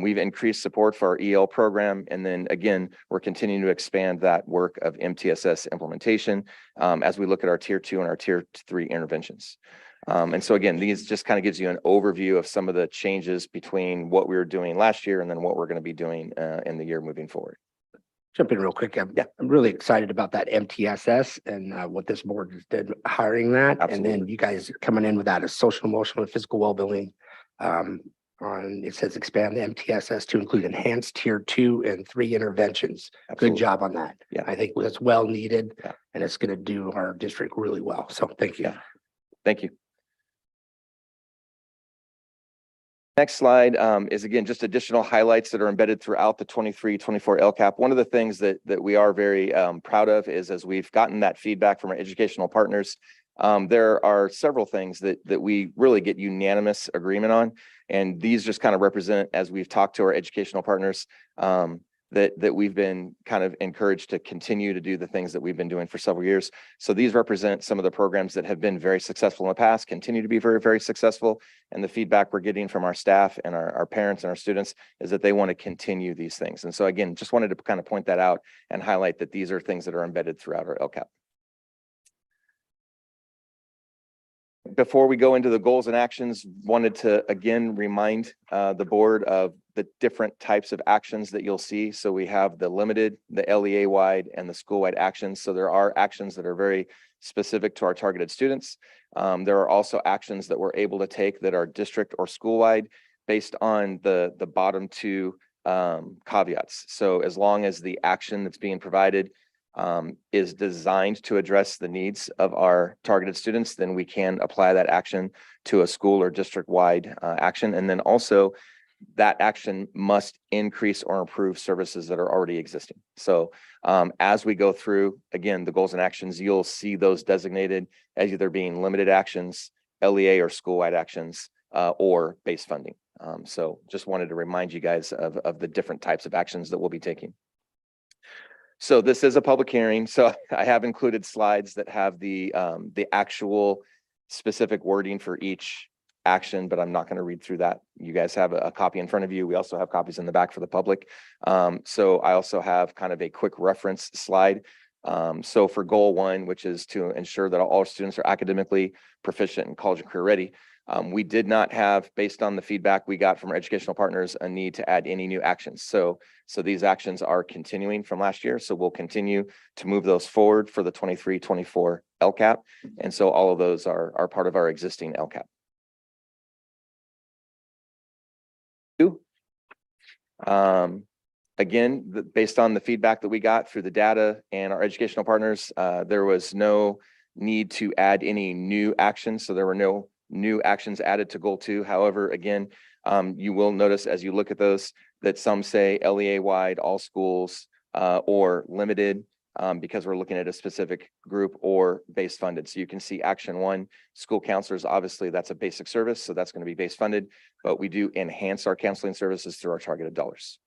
we've increased support for our EL program. And then again, we're continuing to expand that work of MTSS implementation as we look at our Tier 2 and our Tier 3 interventions. And so again, these just kind of gives you an overview of some of the changes between what we were doing last year and then what we're going to be doing in the year moving forward. Jump in real quick. I'm really excited about that MTSS and what this board just did hiring that. Absolutely. And then you guys coming in with that as social, emotional, and physical well-being. It says expand the MTSS to include enhanced Tier 2 and 3 interventions. Absolutely. Good job on that. Yeah. I think that's well needed, Yeah. and it's going to do our district really well. So thank you. Yeah. Thank you. Next slide is again just additional highlights that are embedded throughout the 23-24 LCAP. One of the things that we are very proud of is as we've gotten that feedback from our educational partners, there are several things that we really get unanimous agreement on. And these just kind of represent, as we've talked to our educational partners, that we've been kind of encouraged to continue to do the things that we've been doing for several years. So these represent some of the programs that have been very successful in the past, continue to be very, very successful. And the feedback we're getting from our staff and our parents and our students is that they want to continue these things. And so again, just wanted to kind of point that out and highlight that these are things that are embedded throughout our LCAP. Before we go into the goals and actions, wanted to again remind the board of the different types of actions that you'll see. So we have the limited, the LEA-wide, and the school-wide actions. So there are actions that are very specific to our targeted students. There are also actions that we're able to take that are district or school-wide based on the bottom two caveats. So as long as the action that's being provided is designed to address the needs of our targeted students, then we can apply that action to a school or district-wide action. And then also that action must increase or improve services that are already existing. So as we go through, again, the goals and actions, you'll see those designated as either being limited actions, LEA or school-wide actions, or base funding. So just wanted to remind you guys of the different types of actions that we'll be taking. So this is a public hearing, so I have included slides that have the actual specific wording for each action, but I'm not going to read through that. You guys have a copy in front of you. We also have copies in the back for the public. So I also have kind of a quick reference slide. So for goal 1, which is to ensure that all students are academically proficient and college and career ready, we did not have, based on the feedback we got from our educational partners, a need to add any new actions. So these actions are continuing from last year. So we'll continue to move those forward for the 23-24 LCAP. And so all of those are part of our existing LCAP. Again, based on the feedback that we got through the data and our educational partners, there was no need to add any new actions. So there were no new actions added to goal 2. However, again, you will notice as you look at those that some say LEA-wide, all schools, or limited, because we're looking at a specific group, or base funded. So you can see action 1, school counselors, obviously that's a basic service, so that's going to be base funded, but we do enhance our counseling services through our targeted dollars.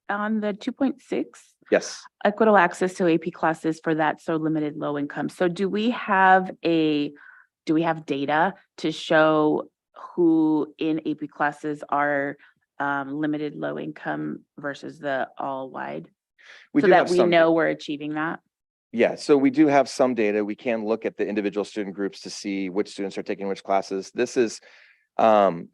On the 2.6. Yes. Equitable access to AP classes for that so limited low income. So do we have data to show who in AP classes are limited low income versus the all wide? We So do that have we some. know we're achieving that? Yeah, so we do have some data. We can look at the individual student groups to see which students are taking which classes. This is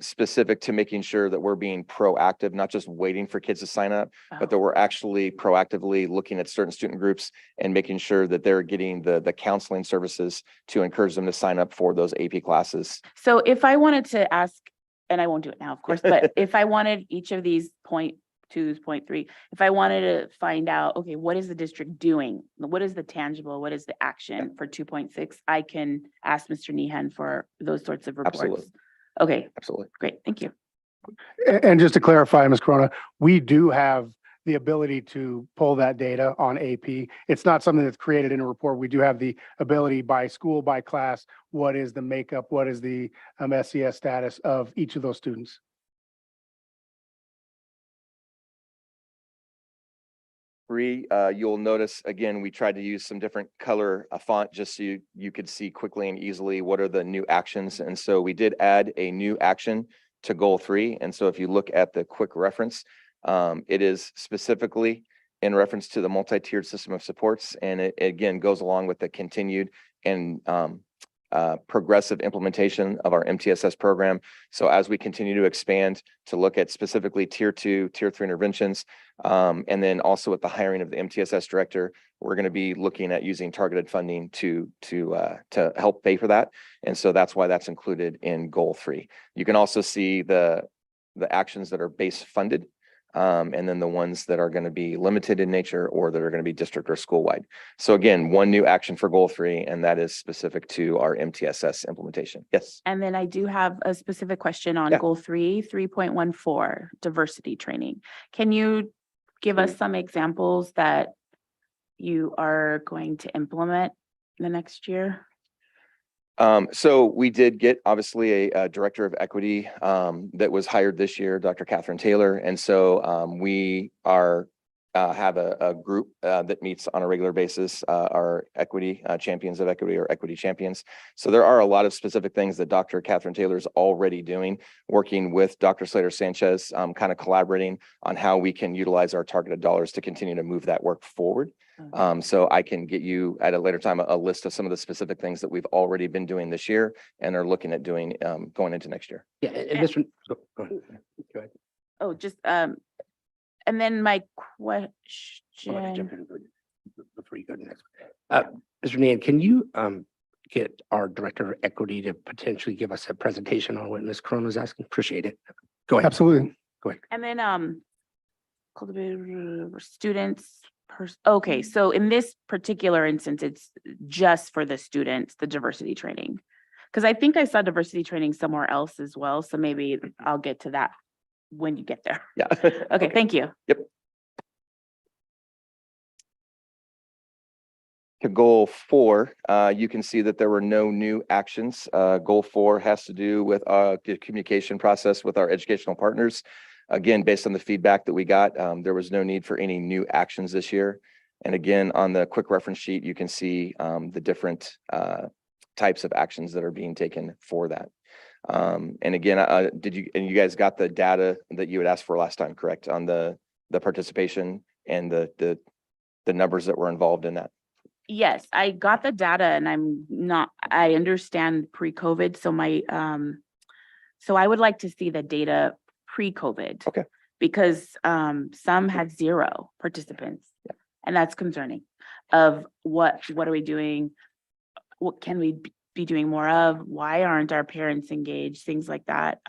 specific to making sure that we're being proactive, not just waiting for kids to sign up, but that we're actually proactively looking at certain student groups and making sure that they're getting the counseling services to encourage them to sign up for those AP classes. So if I wanted to ask, and I won't do it now, of course, but if I wanted each of these 0.2s, 0.3, if I wanted to find out, okay, what is the district doing? What is the tangible? What is the action for 2.6? I can ask Mr. Nehan for those sorts of reports. Absolutely. Okay, Absolutely. great. Thank you. And just to clarify, Ms. Corona, we do have the ability to pull that data on AP. It's not something that's created in a report. We do have the ability by school, by class, what is the makeup, what is the SES status of each of those students. You'll notice, again, we tried to use some different color font just so you could see quickly and easily what are the new actions. And so we did add a new action to goal 3. And so if you look at the quick reference, it is specifically in reference to the multi-tiered system of supports. And it again goes along with the continued and progressive implementation of our MTSS program. So as we continue to expand to look at specifically tier 2, tier 3 interventions, and then also with the hiring of the MTSS director, we're going to be looking at using targeted funding to help pay for that. And so that's why that's included in goal 3. You can also see the actions that are base funded. And then the ones that are going to be limited in nature or that are going to be district or school-wide. So again, one new action for goal 3, and that is specific to our MTSS implementation. Yes. And then I do have a specific question on Yeah. goal 3, 3.14, diversity training. Can you give us some examples that you are going to implement the next year? So we did get obviously a director of equity that was hired this year, Dr. Catherine Taylor. And so we have a group that meets on a regular basis, our equity champions of equity or equity champions. So there are a lot of specific things that Dr. Catherine Taylor is already doing, working with Dr. Slater Sanchez, kind of collaborating on how we can utilize our targeted dollars to continue to move that work forward. So I can get you at a later time a list of some of the specific things that we've already been doing this year and are looking at doing going into next year. Yeah, and this one, go ahead. Go ahead. Oh, just, and then my I'll let you jump question, in before you go to the next one. Mr. Nan, can you get our director of equity to potentially give us a presentation on what Ms. Corona was asking? Appreciate it. Go ahead. Absolutely. Go ahead. and then, students, okay, so in this particular instance, it's just for the students, the diversity training. Because I think I saw diversity training somewhere else as well, so maybe I'll get to that when you get there. Yeah. Okay, thank you. Yep. To goal 4, you can see that there were no new actions. Goal 4 has to do with the communication process with our educational partners. Again, based on the feedback that we got, there was no need for any new actions this year. And again, on the quick reference sheet, you can see the different types of actions that are being taken for that. And again, you guys got the data that you had asked for last time, correct? On the participation and the numbers that were involved in that. Yes, I got the data and I understand pre-COVID, so so I would like to see the data pre-COVID. Okay. Because some had 0 participants. Yeah. And that's concerning of what are we doing? What can we be doing more of? Why aren't our parents engaged? Things like that.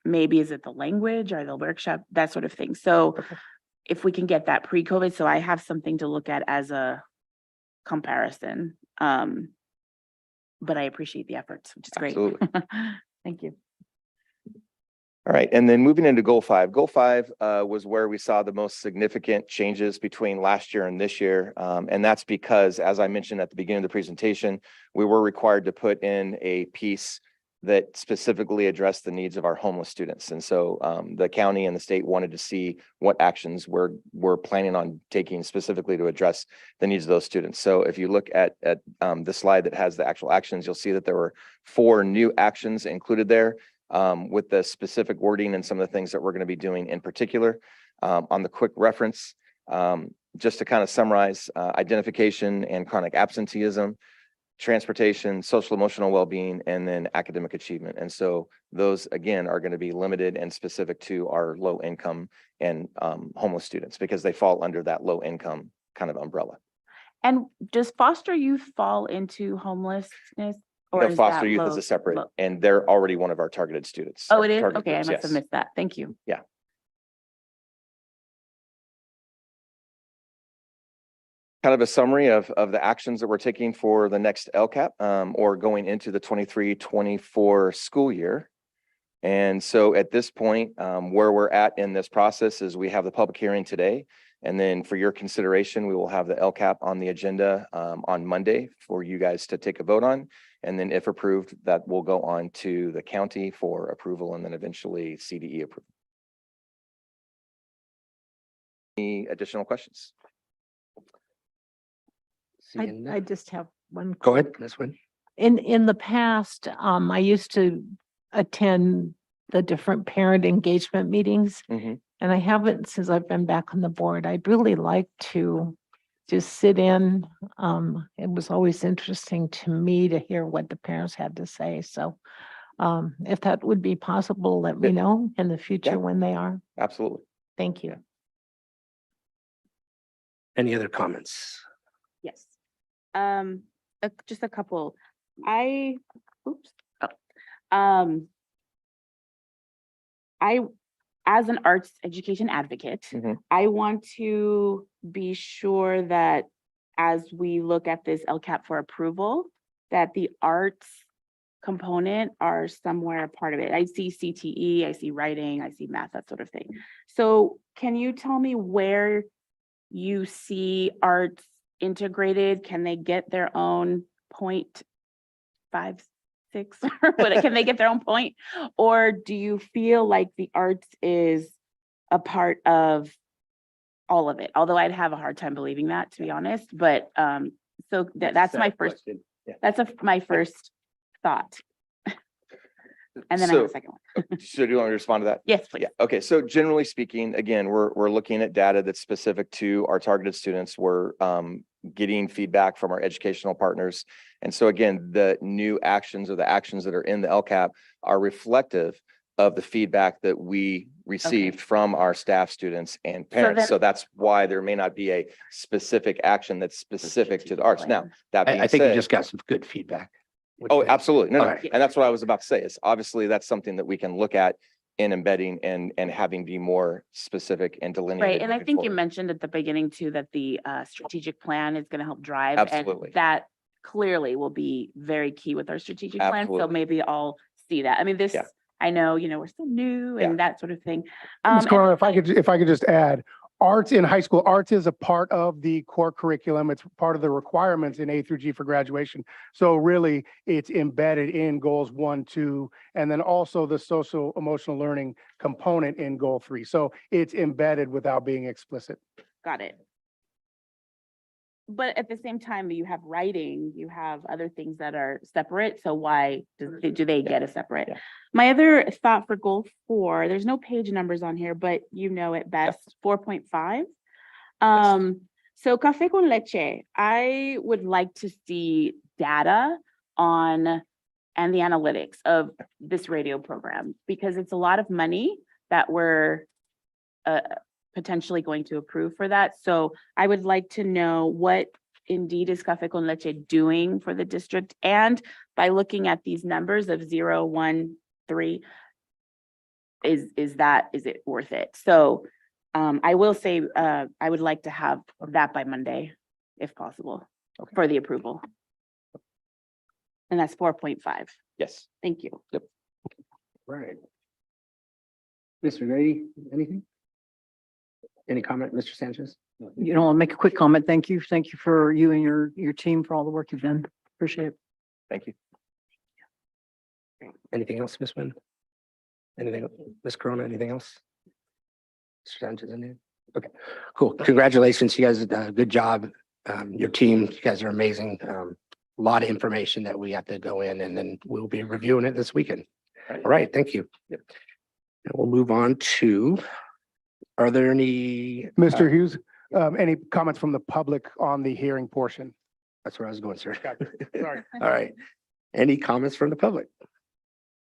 Maybe is it the language or the workshop, that sort of thing. So if we can get that pre-COVID, so I have something to look at as a comparison. But I appreciate the efforts, which is great. Absolutely. Thank you. All right, and then moving into goal 5. Goal 5 was where we saw the most significant changes between last year and this year. And that's because, as I mentioned at the beginning of the presentation, we were required to put in a piece that specifically address the needs of our homeless students. And so the county and the state wanted to see what actions we're planning on taking specifically to address the needs of those students. So if you look at the slide that has the actual actions, you'll see that there were 4 new actions included there with the specific wording and some of the things that we're going to be doing in particular. On the quick reference, just to kind of summarize, identification and chronic absenteeism, transportation, social emotional well-being, and then academic achievement. And so those, again, are going to be limited and specific to our low income and homeless students because they fall under that low income kind of umbrella. And does foster youth fall into homelessness? Or No, is foster that youth is low- a separate, low? and they're already one of our targeted students. Oh, it is? target Okay, I groups, must have yes. missed that. Thank you. Kind of a summary of the actions that we're taking for the next LCAP or going into the 23-24 school year. And so at this point, where we're at in this process is we have the public hearing today. And then for your consideration, we will have the LCAP on the agenda on Monday for you guys to take a vote on. And then if approved, that will go on to the county for approval and then eventually CDE approval. Any additional questions? I just have one. Go ahead, this one. In the past, I used to attend the different parent engagement meetings. Mhm. And I haven't since I've been back on the board. I'd really like to just sit in. It was always interesting to me to hear what the parents had to say. So if that would be possible, let me Yeah. know in the future Yeah. when they are. Absolutely. Thank you. Any other comments? Yes. Just a couple. Oops. Oh. I, as an arts education advocate, Mhm. I want to be sure that as we look at this LCAP for approval, that the arts component are somewhere a part of it. I see CTE, I see writing, I see math, that sort of thing. So can you tell me where you see arts integrated? Can they get their own 0.56 or what? Can they get their own point? Or do you feel like the arts is a part of all of it? Although I'd have a hard time believing that, to be honest, but so that's my first, my first thought. And then I have a So- second one. So do you want me to respond to that? Yes, please. Yeah, okay, so generally speaking, again, we're looking at data that's specific to our targeted students. We're getting feedback from our educational partners. And so again, the new actions or the actions that are in the LCAP are reflective of the feedback that we received from our staff, students, and parents. then- So that's why there may not be a specific action that's specific to the arts. Now, that being I think you said- just got some good feedback. Oh, absolutely. No, no. Alright. And that's what I was about to say is obviously that's something that we can look at in embedding and having be more specific and delineated. Right, and I moving think you forward. mentioned at the beginning too, that the strategic plan is gonna help drive. and Absolutely. That clearly will be very key with our strategic plan, so Absolutely. maybe I'll see that. I mean, this, Yeah. I know, we're still new Yeah. and that sort of thing. Ms. And- Corona, if I could just add, arts in high school, arts is a part of the core curriculum. It's part of the requirements in A through G for graduation. So really, it's embedded in goals 1, 2, and then also the social emotional learning component in goal 3. So it's embedded without being explicit. Got it. But at the same time, you have writing, you have other things that are separate, so why do they get a separate? Yeah. My other thought for goal 4, there's no page numbers on here, but at best, 4.5. So Café con Leche, I would like to see data on and the analytics of this radio program, because it's a lot of money that we're potentially going to approve for that. So I would like to know what indeed is Café con Leche doing for the district. And by looking at these numbers of 0, 1, 3, is it worth it? So I will say, I would like to have that by Monday, if possible, for the approval. And that's 4.5. Yes. Thank you. Right. Mr. Grady, anything? Any comment, Mr. Sanchez? I'll make a quick comment. Thank you. Thank you for you and your team for all the work you've done. Appreciate it. Thank you. Anything else, Ms. Wynn? Anything, Ms. Corona, anything else? Mr. Sanchez, anything? Okay, cool. Congratulations. You guys, good job. Your team, you guys are amazing. A lot of information that we have to go in and then we'll be reviewing it this weekend. All right, thank you. Now we'll move on to, are there any? Mr. Hughes, any comments from the public on the hearing portion? That's where I was going, sir. Sorry. All right. Any comments from the public?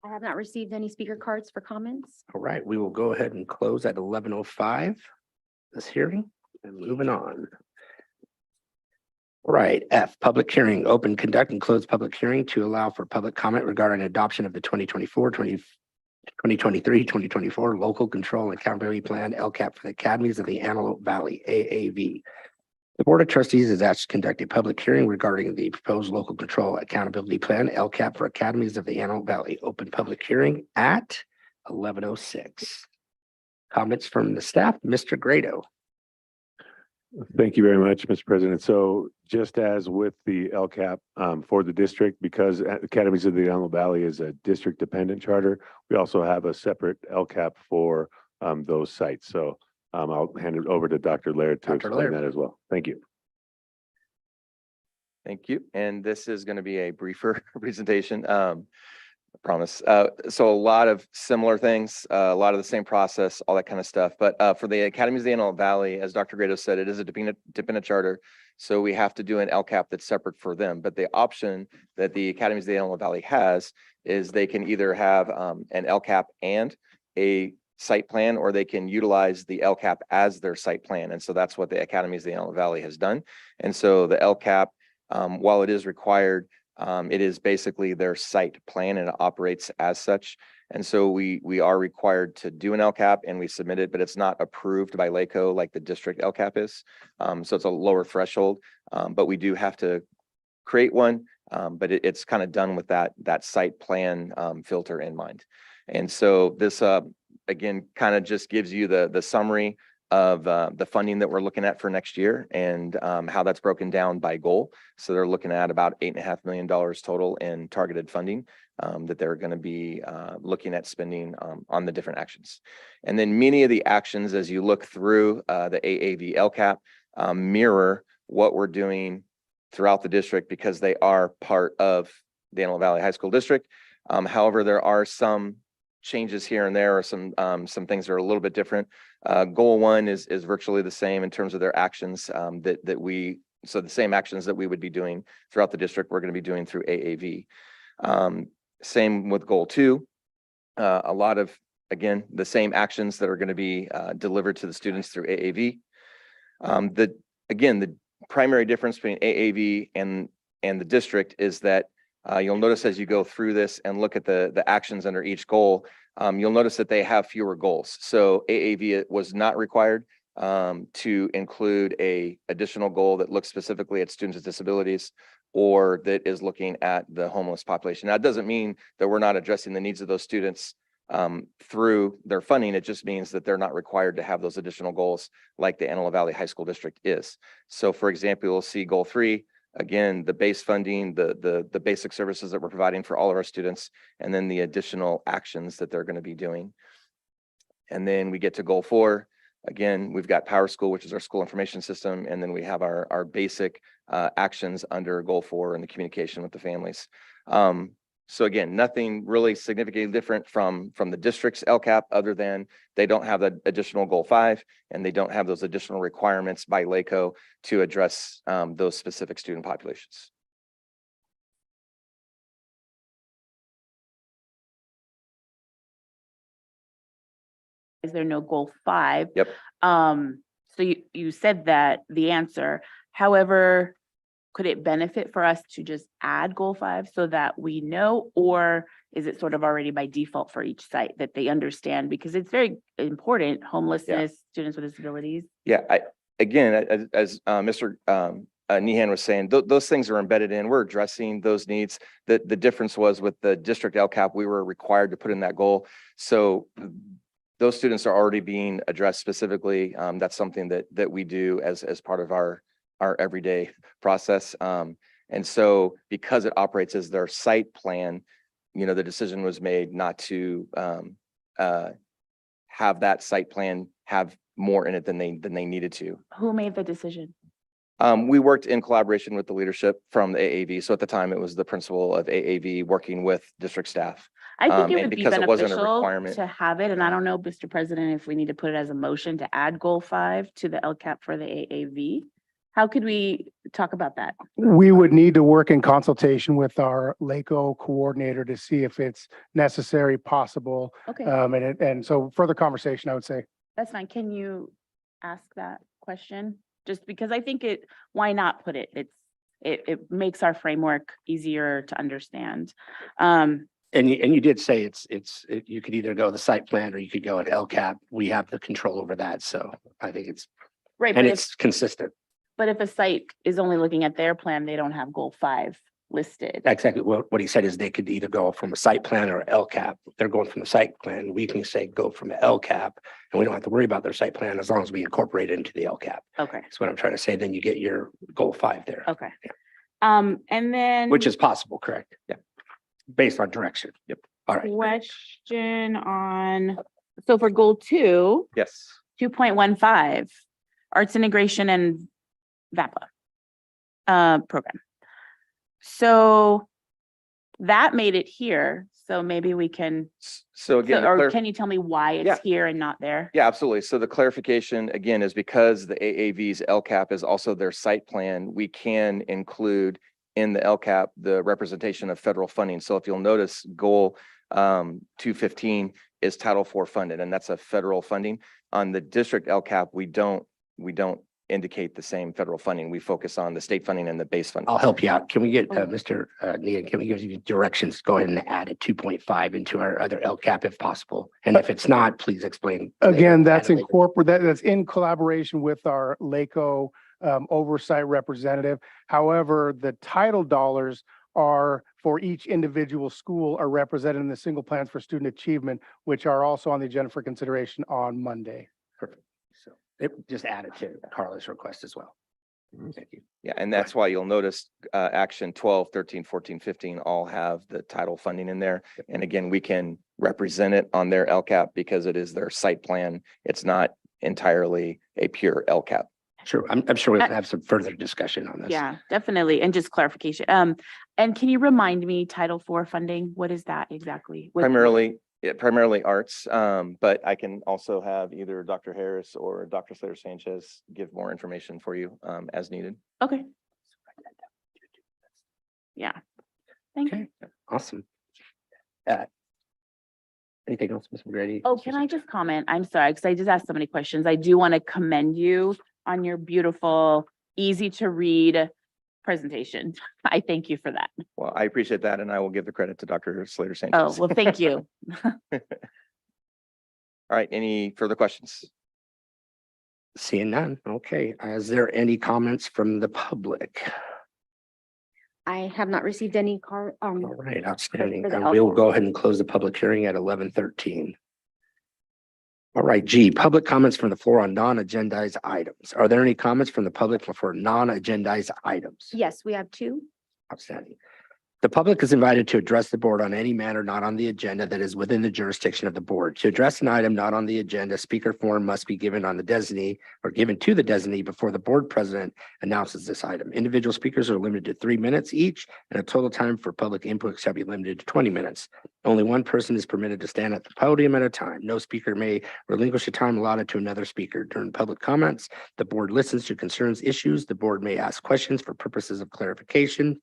I have not received any speaker cards for comments. All right, we will go ahead and close at 11:05 this hearing and moving on. All right, F, public hearing, open, conduct and close public hearing to allow for public comment regarding adoption of the 2023-2024 local control and accountability plan LCAP for the academies of the Antelope Valley, AAV. The Board of Trustees is asked to conduct a public hearing regarding the proposed local control accountability plan LCAP for academies of the Antelope Valley. Open public hearing at 11:06. Comments from the staff, Mr. Grado. Thank you very much, Mr. President. So just as with the LCAP for the district, because Academies of the Antelope Valley is a district dependent charter, we also have a separate LCAP for those sites. So I'll hand it over to Dr. Laird to Dr. explain Laird. that as well. Thank you. Thank you. And this is going to be a briefer presentation. I promise. So a lot of similar things, a lot of the same process, all that kind of stuff. But for the Academies of the Antelope Valley, as Dr. Grado said, it is a dependent charter. So we have to do an LCAP that's separate for them. But the option that the Academies of the Antelope Valley has is they can either have an LCAP and a site plan, or they can utilize the LCAP as their site plan. And so that's what the Academies of the Antelope Valley has done. And so the LCAP, while it is required, it is basically their site plan and it operates as such. And so we are required to do an LCAP and we submit it, but it's not approved by LACO like the district LCAP is. So it's a lower threshold, but we do have to create one, but it's kind of done with that site plan filter in mind. And so this, again, kind of just gives you the summary of the funding that we're looking at for next year and how that's broken down by goal. So they're looking at about $8.5 million total in targeted funding that they're going to be looking at spending on the different actions. And then many of the actions, as you look through the AAV LCAP, mirror what we're doing throughout the district because they are part of the Antelope Valley High School District. However, there are some changes here and there, or some things that are a little bit different. Goal 1 is virtually the same in terms of their actions so the same actions that we would be doing throughout the district, we're going to be doing through AAV. Same with Goal 2. A lot of, again, the same actions that are going to be delivered to the students through AAV. The primary difference between AAV and the district is that you'll notice as you go through this and look at the actions under each goal, you'll notice that they have fewer goals. So AAV was not required to include a additional goal that looks specifically at students with disabilities or that is looking at the homeless population. Now, it doesn't mean that we're not addressing the needs of those students through their funding. It just means that they're not required to have those additional goals like the Antelope Valley High School District is. So for example, you'll see Goal 3, again, the base funding, the basic services that we're providing for all of our students, and then the additional actions that they're going to be doing. And then we get to Goal 4. Again, we've got Power School, which is our school information system, and then we have our basic actions under Goal 4 and the communication with the families. So again, nothing really significantly different from the district's LCAP other than they don't have the additional Goal 5 and they don't have those additional requirements by LACO to address those specific student populations. Is there no Goal 5? Yep. So you said that the answer, however, could it benefit for us to just add Goal 5 so that we know, or is it sort of already by default for each site that they understand? Because it's very important, homelessness, students with disabilities. Yeah, again, as Mr. Nehan was saying, those things are embedded in, we're addressing those needs. The difference was with the district LCAP, we were required to put in that goal. So those students are already being addressed specifically. That's something that we do as part of our everyday process. And so because it operates as their site plan, the decision was made not to have that site plan have more in it than they needed to. Who made the decision? We worked in collaboration with the leadership from the AAV. So at the time, it was the principal of AAV working with district staff. I think it and would be because it wasn't a beneficial requirement. to have it, and I don't know, Mr. President, if we need to put it as a motion to add goal 5 to the LCAP for the AAV. How could we talk about that? We would need to work in consultation with our LACO coordinator to see if it's necessary, possible. Okay, And so further conversation, I would say. that's fine. Can you ask that question? Just because I think why not put it? It makes our framework easier to understand. And you did say you could either go the site plan or you could go at LCAP. We have the control over that. So I think Right, and but it's consistent. but if a site is only looking at their plan, they don't have goal 5 listed. Exactly. What he said is they could either go from a site plan or LCAP. They're going from the site plan. We can say go from the LCAP and we don't have to worry about their site plan as long as we incorporate it into the LCAP. Okay, That's what I'm trying to say. Then you get your goal 5 there, okay. And then. which is possible, correct? Yeah. Based on direction. Yep. All right. Question on, so for goal 2, Yes. 2.15, arts integration and VAPA program. So that made it here. So maybe we can, So again, or can you tell me why Yeah. it's here and not there? yeah, absolutely. So the clarification again is because the AAV's LCAP is also their site plan, we can include in the LCAP the representation of federal funding. So if you'll notice, goal 215 is Title IV funded, and that's a federal funding. On the district LCAP, we don't indicate the same federal funding. We focus on the state funding and the base funding. I'll help you out. Can we get Mr. Nia, can we give you directions? Go ahead and add a 2.5 into our other LCAP if possible. And if it's not, please explain. Again, later. that's that's in collaboration with our LACO oversight representative. However, the title dollars are for each individual school are represented in the single plans for student achievement, which are also on the agenda for consideration on Monday. Perfect. So it just added to Carla's request as well. Thank you. Yeah, and that's why you'll notice action 12, 13, 14, 15 all have the title funding in there. And again, we can represent it on their LCAP because it is their site plan. It's not entirely a pure LCAP. Sure. I'm sure we'll have some further discussion on this. Yeah, definitely. And just clarification. And can you remind me Title IV funding? What is that exactly? Primarily arts, but I can also have either Dr. Harris or Dr. Slater Sanchez give more information for you as needed. Okay. Yeah. Thank you. Okay, awesome. Anything else, Ms. McGrady? Oh, can I just comment? I'm sorry, because I just asked so many questions. I do want to commend you on your beautiful, easy to read presentation. I thank you for that. Well, I appreciate that, and I will give the credit to Dr. Slater Oh, Sanchez. well, thank you. All right, any further questions? Seeing none. Okay. Is there any comments from the public? I have not received any All right, outstanding. for the And we'll LCAP. go ahead and close the public hearing at 11:13. All right, G, public comments from the floor on non-agendized items. Are there any comments from the public for non-agendized items? Yes, we have 2. Outstanding. The public is invited to address the board on any matter not on the agenda that is within the jurisdiction of the board. To address an item not on the agenda, speaker form must be given on the designee or given to the designee before the board president announces this item. Individual speakers are limited to 3 minutes each, and a total time for public input shall be limited to 20 minutes. Only one person is permitted to stand at the podium at a time. No speaker may relinquish the time allotted to another speaker. During public comments, the board listens to concerns, issues. The board may ask questions for purposes of clarification.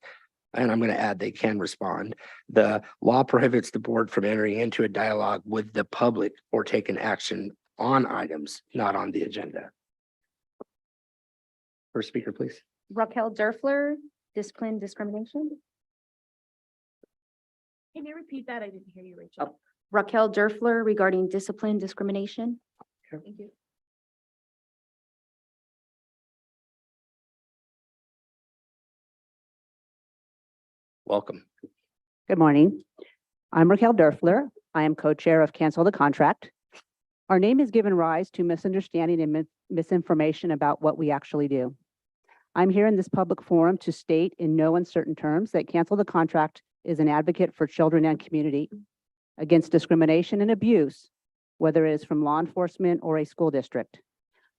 And I'm going to add, they can respond. The law prohibits the board from entering into a dialogue with the public or taking action on items not on the agenda. First speaker, please. Raquel Derfler, discipline discrimination. Can you repeat that? I didn't hear you, Rachel. Raquel Derfler regarding discipline discrimination. Thank you. Welcome. Good morning. I'm Raquel Derfler. I am co-chair of Cancel the Contract. Our name has given rise to misunderstanding and misinformation about what we actually do. I'm here in this public forum to state in no uncertain terms that Cancel the Contract is an advocate for children and community against discrimination and abuse, whether it is from law enforcement or a school district.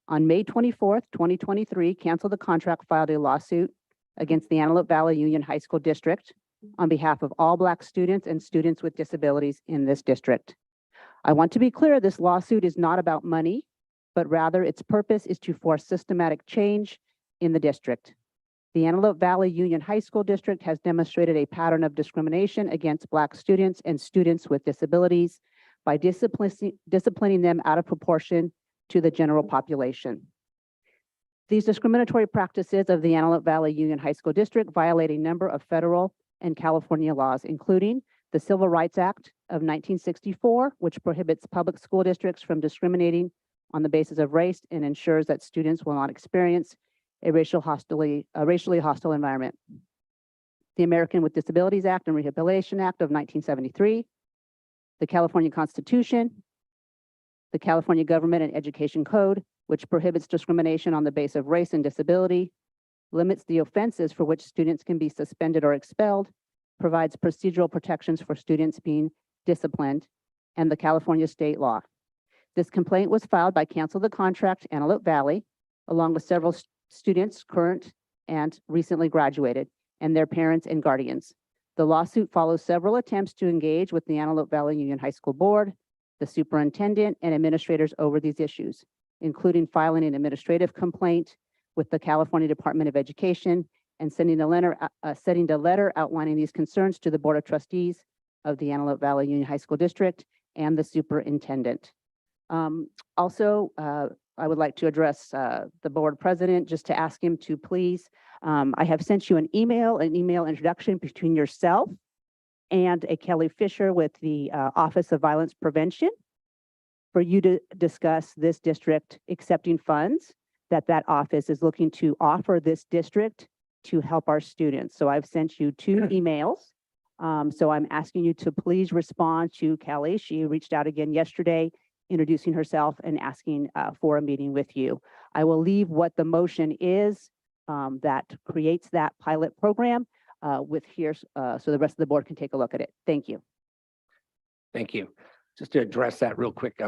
On May 24th, 2023, Cancel the Contract filed a lawsuit against the Antelope Valley Union High School District on behalf of all Black students and students with disabilities in this district. I want to be clear, this lawsuit is not about money, but rather its purpose is to force systematic change in the district. The Antelope Valley Union High School District has demonstrated a pattern of discrimination against Black students and students with disabilities by disciplining them out of proportion to the general population. These discriminatory practices of the Antelope Valley Union High School District violate a number of federal and California laws, including the Civil Rights Act of 1964, which prohibits public school districts from discriminating on the basis of race and ensures that students will not experience a racially hostile environment. The American with Disabilities Act and Rehabilitation Act of 1973, the California Constitution, the California Government and Education Code, which prohibits discrimination on the basis of race and disability, limits the offenses for which students can be suspended or expelled, provides procedural protections for students being disciplined, and the California state law. This complaint was filed by Cancel the Contract Antelope Valley, along with several students, current and recently graduated, and their parents and guardians. The lawsuit follows several attempts to engage with the Antelope Valley Union High School Board, the superintendent, and administrators over these issues, including filing an administrative complaint with the California Department of Education and sending a letter outlining these concerns to the Board of Trustees of the Antelope Valley Union High School District and the superintendent. Also, I would like to address the board president just to ask him to please, I have sent you an email introduction between yourself and a Kelly Fisher with the Office of Violence Prevention for you to discuss this district accepting funds that office is looking to offer this district to help our students. So I've sent you 2 emails. So I'm asking you to please respond to Kelly. She reached out again yesterday, introducing herself and asking for a meeting with you. I will leave what the motion is that creates that pilot program with here so the rest of the board can take a look at it. Thank you. Thank you. Just to address that real quick,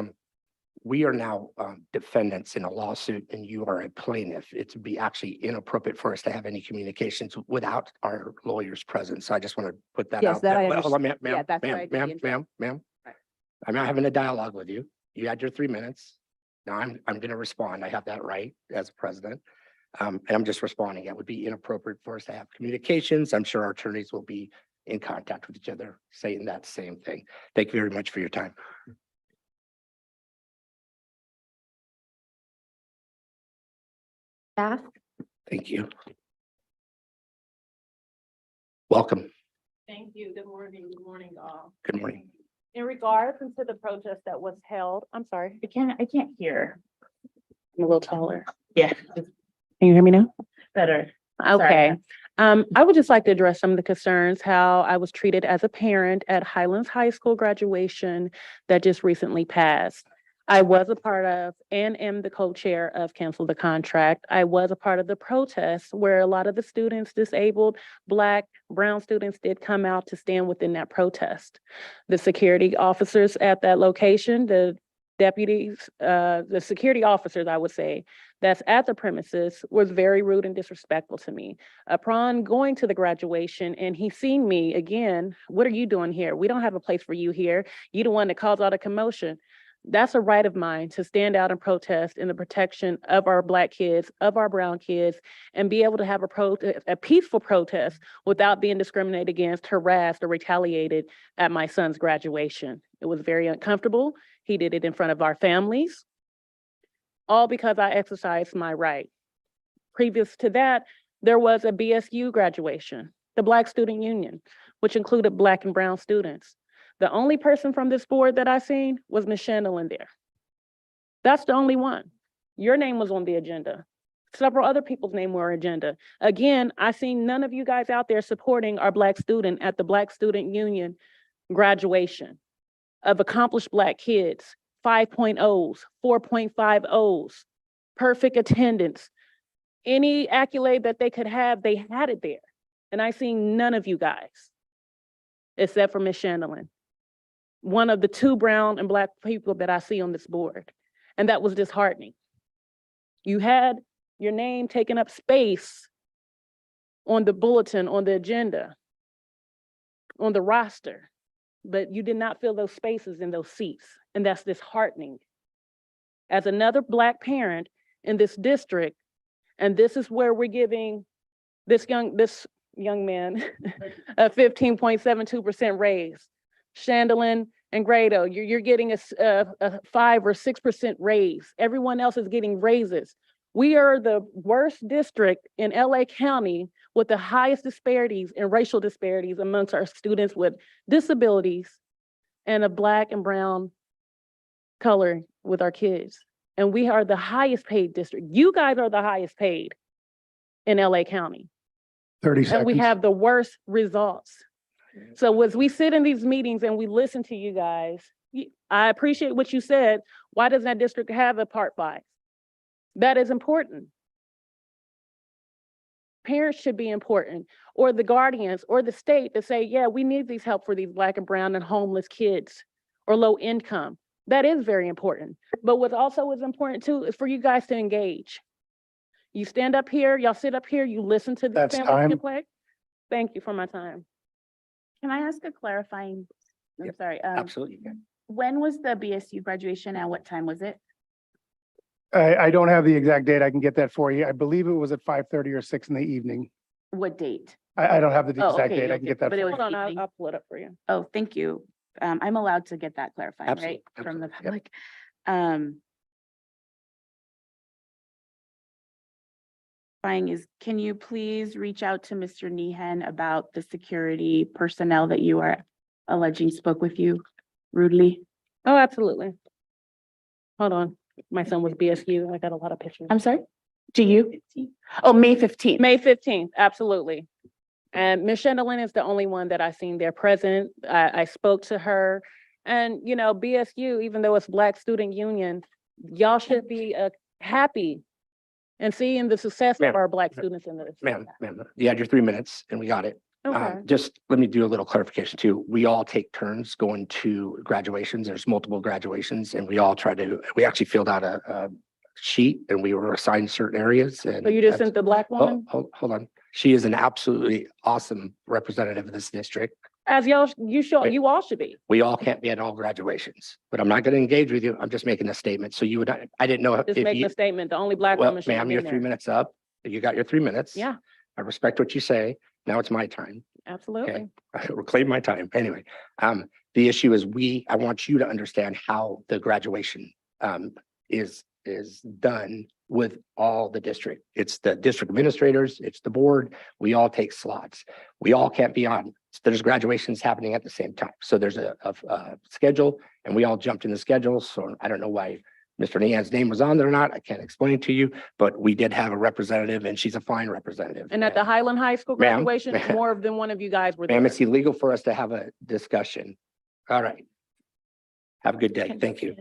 we are now defendants in a lawsuit and you are a plaintiff. It'd be actually inappropriate for us to have any communications without our lawyers present. So I just want to put that Yes, out that there. I Well, hold on, understand. Yeah, that's where I'd be interested. Ma'am. Right. I'm not having a dialogue with you. You had your 3 minutes. Now I'm going to respond. I have that right as president. And I'm just responding. It would be inappropriate for us to have communications. I'm sure our attorneys will be in contact with each other, saying that same thing. Thank you very much for your time. Staff, Thank you. Welcome. Thank you. Good morning, all. Good morning. In regards to the protest that was held, I'm sorry, I can't hear. I'm a little taller. Yeah. Can you hear me now? Better. Okay. I would just like to address some of the concerns, how I was treated as a parent at Highlands High School graduation that just recently passed. I was a part of and am the co-chair of Cancel the Contract. I was a part of the protest where a lot of the students, disabled, Black, brown students did come out to stand within that protest. The security officers at that location, the deputies, the security officers, I would say, that's at the premises was very rude and disrespectful to me. Upon going to the graduation and he seen me again, what are you doing here? We don't have a place for you here. You the one that caused all the commotion. That's a right of mine to stand out and protest in the protection of our Black kids, of our brown kids, and be able to have a peaceful protest without being discriminated against, harassed, or retaliated at my son's graduation. It was very uncomfortable. He did it in front of our families, all because I exercised my right. Previous to that, there was a BSU graduation, the Black Student Union, which included Black and brown students. The only person from this board that I seen was Ms. Chandler there. That's the only one. Your name was on the agenda. Several other people's name were agenda. Again, I seen none of you guys out there supporting our Black student at the Black Student Union graduation of accomplished Black kids, 5.0s, 4.50s, perfect attendance. Any accolade that they could have, they had it there. And I seen none of you guys. except for Ms. Chandler, one of the two brown and Black people that I see on this board. And that was disheartening. You had your name taking up space on the bulletin, on the agenda, on the roster, but you did not fill those spaces in those seats. And that's disheartening. As another Black parent in this district, and this is where we're giving this young man a 15.72% raise. Chandelin and Grado, you're getting a 5 or 6% raise. Everyone else is getting raises. We are the worst district in LA County with the highest disparities and racial disparities amongst our students with disabilities and a Black and brown color with our kids. And we are the highest paid district. You guys are the highest paid in LA County. 30 And we seconds. have the worst results. So as we sit in these meetings and we listen to you guys, I appreciate what you said. Why doesn't that district have a Part 5? That is important. Parents should be important, or the guardians, or the state to say, yeah, we need these help for these Black and brown and homeless kids, or low income. That is very important. But what also is important too is for you guys to engage. You stand up here, y'all sit up here, you listen to the That's families time. play. Thank you for my time. Can I ask a clarifying? I'm Yep, sorry. Absolutely. When was the BSU graduation and what time was it? I don't have the exact date. I can get that for you. I believe it was at 5:30 or 6 in the evening. What date? I don't have the Oh, exact okay, date. I can okay, get that. but it for was you. Hold on, I'll pull it up for you. Oh, thank you. I'm allowed to get that clarified, right? Absolutely, From the absolutely, yep. public. Can you please reach out to Mr. Nehan about the security personnel that you are alleging spoke with you rudely? Oh, absolutely. Hold on. My son was BSU. I got a lot of pictures. I'm sorry? To you? Oh, May 15th. May 15th, absolutely. And Ms. Shendelin is the only one that I seen there present. I spoke to her. And, you know, BSU, even though it's Black Student Union, y'all should be happy and seeing the success of Ma'am, our Black students in this. Ma'am, you had your 3 minutes and we got it. Okay. Just let me do a little clarification too. We all take turns going to graduations. There's multiple graduations and we all we actually filled out a sheet and we were assigned certain areas and. So you just sent the Black Oh, one? hold on. She is an absolutely awesome representative of this district. As y'all, Wait. you all should be. We all can't be at all graduations, but I'm not going to engage with you. I'm just making a statement. So you would, I didn't know Just if making you, a statement. The only Black well, woman should ma'am, be your in 3 there. minutes up. You got your 3 minutes. Yeah, I respect what you say. Now it's my time. absolutely. I reclaim my time. Anyway, the issue is I want you to understand how the graduation is done with all the district. It's the district administrators, it's the board. We all take slots. We all can't be on. There's graduations happening at the same time. So there's a schedule and we all jumped in the schedule. So I don't know why Mr. Nehan's name was on there or not. I can't explain it to you, but we did have a representative and she's a fine representative. And at the Highland High School Ma'am, graduation, more than one of you guys were Ma'am, there. it's illegal for us to have a discussion. All right. Have a good day. Thank you.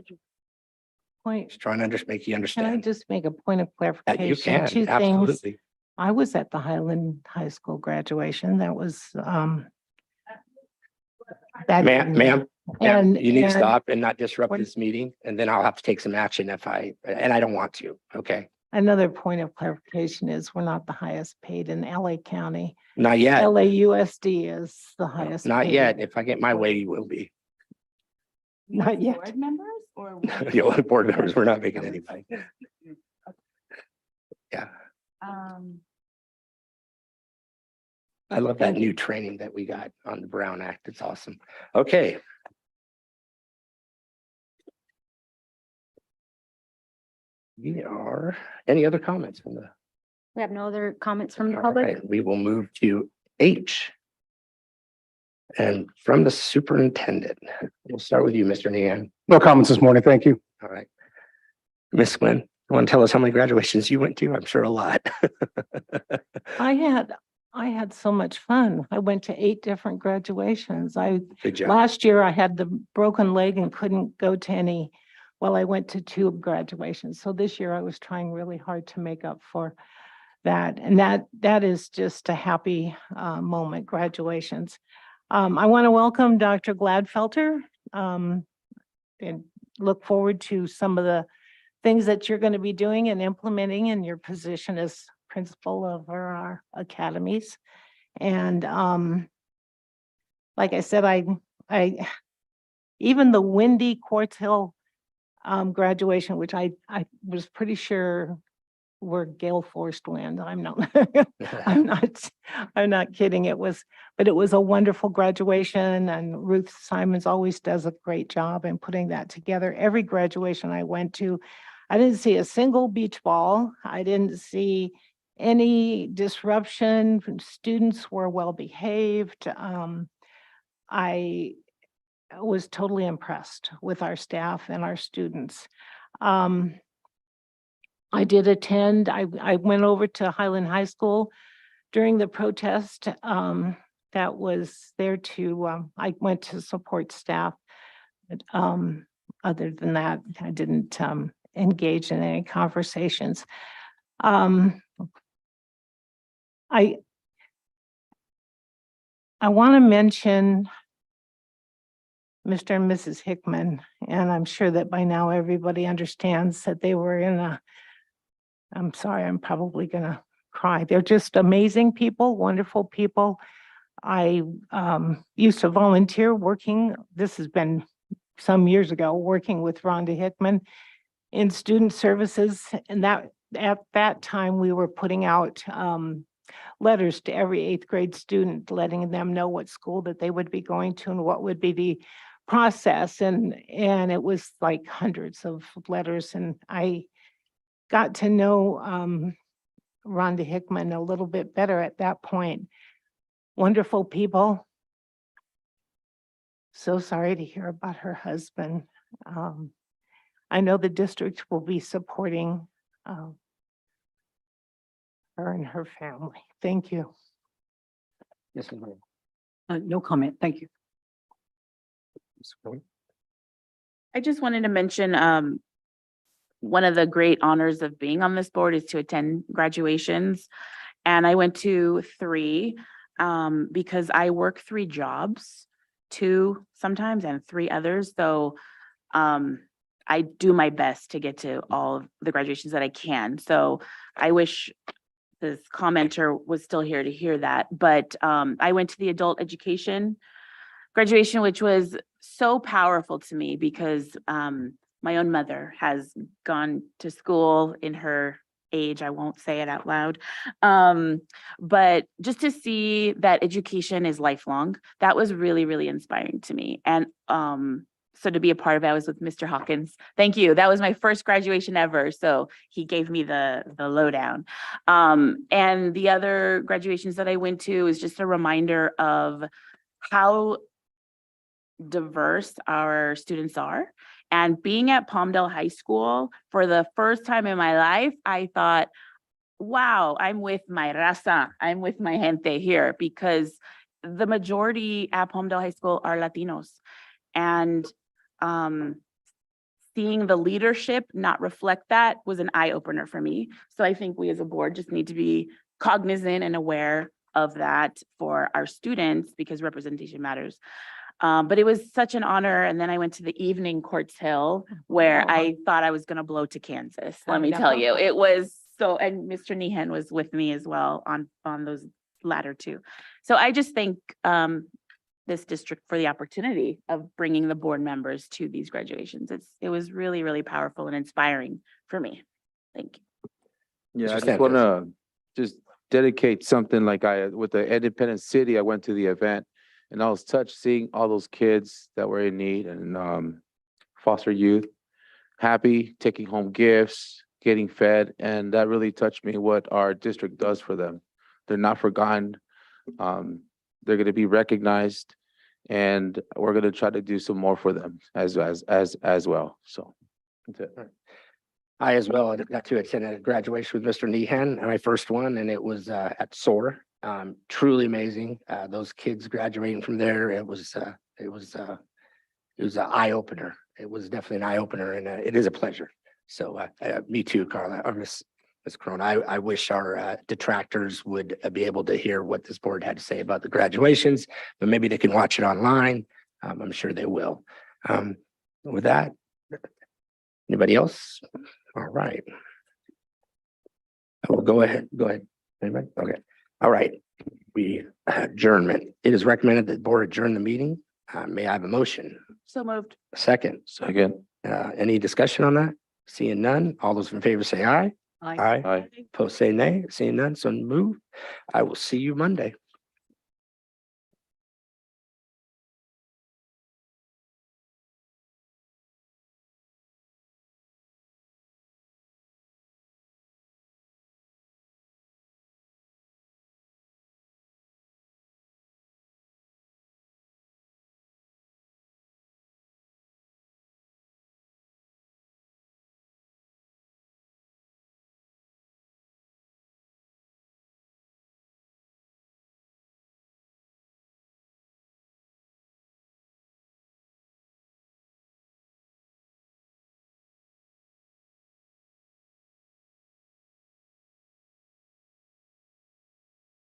Point, Just trying to make you can I understand. just make a point of You clarification? can, Two things. absolutely. I was at the Highland High School graduation. That was, that Ma'am, evening. you need to and stop and not disrupt what- this meeting, and then I'll have to take some action and I don't want to, okay? Another point of clarification is we're not the highest paid in LA County. Not yet, LAUSD is the highest. not paid. yet. If I get my way, you will be. Not yet. Board members or? The only board members, we're not making anybody. Yeah, I love that new training that we got on the Brown Act. It's awesome. Okay. Any other comments from the? We have no other comments from the All public. right, we will move to H. And from the superintendent, we'll start with you, Mr. Nehan. No comments this morning. Thank you. All right. Ms. Quinn, you want to tell us how many graduations you went to? I'm sure a lot. I had so much fun. I went to 8 different graduations. Good job. Last year I had the broken leg and couldn't go to any. Well, I went to 2 graduations. So this year I was trying really hard to make up for that. And that is just a happy moment, graduations. I want to welcome Dr. Gladfelter, and look forward to some of the things that you're going to be doing and implementing in your position as principal of our academies. And like I said, I even the windy Quartz Hill graduation, which I was pretty sure were gale force wind. I'm not, I'm not kidding. But it was a wonderful graduation, and Ruth Simons always does a great job in putting that together. Every graduation I went to, I didn't see a single beach ball. I didn't see any disruption. Students were well behaved. I was totally impressed with our staff and our students. I did attend, I went over to Highland High School during the protest that was there to, I went to support staff. But other than that, I didn't engage in any conversations. I want to mention Mr. and Mrs. Hickman, and I'm sure that by now everybody understands that they were in a, I'm sorry, I'm probably gonna cry. They're just amazing people, wonderful people. I used to volunteer working, this has been some years ago, working with Rhonda Hickman in student services. And that at that time, we were putting out letters to every 8th grade student, letting them know what school that they would be going to and what would be the process. And it was like hundreds of letters. And I got to know Rhonda Hickman a little bit better at that point. Wonderful people. So sorry to hear about her husband. I know the district will be supporting her and her family. Thank you. Yes, ma'am. No comment. Thank you. I just wanted to mention, one of the great honors of being on this board is to attend graduations. And I went to 3 because I work 3 jobs, 2 sometimes and 3 others. So I do my best to get to all of the graduations that I can. So I wish this commenter was still here to hear that. But I went to the adult education graduation, which was so powerful to me because my own mother has gone to school in her age. I won't say it out loud. But just to see that education is lifelong, that was really, really inspiring to me. And so to be a part of it, I was with Mr. Hawkins. Thank you. That was my first graduation ever. So he gave me the lowdown. And the other graduations that I went to is just a reminder of how diverse our students are. And being at Palmdale High School for the first time in my life, I thought, wow, I'm with my raza, I'm with my gente here, because the majority at Palmdale High School are Latinos. And seeing the leadership not reflect that was an eye opener for me. So I think we as a board just need to be cognizant and aware of that for our students, because representation matters. But it was such an honor. And then I went to the evening Quartz Hill, where I thought I was going to blow to Kansas. Let me tell you, it was so, and Mr. Nehan was with me as well on those latter 2. So I just thank this district for the opportunity of bringing the board members to these graduations. It was really, really powerful and inspiring for me. Thank you. Yeah, I Mr. just want Sanchez. to just dedicate something like with the Independent City, I went to the event and I was touched seeing all those kids that were in need and foster youth, happy, taking home gifts, getting fed. And that really touched me what our district does for them. They're not forgotten. They're going to be recognized, and we're going to try to do some more for them as well. So that's it. I as well got to attend a graduation with Mr. Nehan, my first one, and it was at SOAR. Truly amazing. Those kids graduating from there, it was an eye opener. It was definitely an eye opener, and it is a pleasure. So me too, Carla, or Miss Ms. Corona. I wish our detractors would be able to hear what this board had to say about the graduations, but maybe they can watch it online. I'm sure they will. With that, anybody else? All right. I will go ahead. Go ahead. Anybody? Okay. All right. We adjournment. It is recommended that the board adjourn the meeting. May I have a motion? So moved. Second. Second. Any discussion on that? Seeing none. All those in favor say aye. Aye. Aye. Aye. Opposed say nay. Seeing none. So move. I will see you Monday.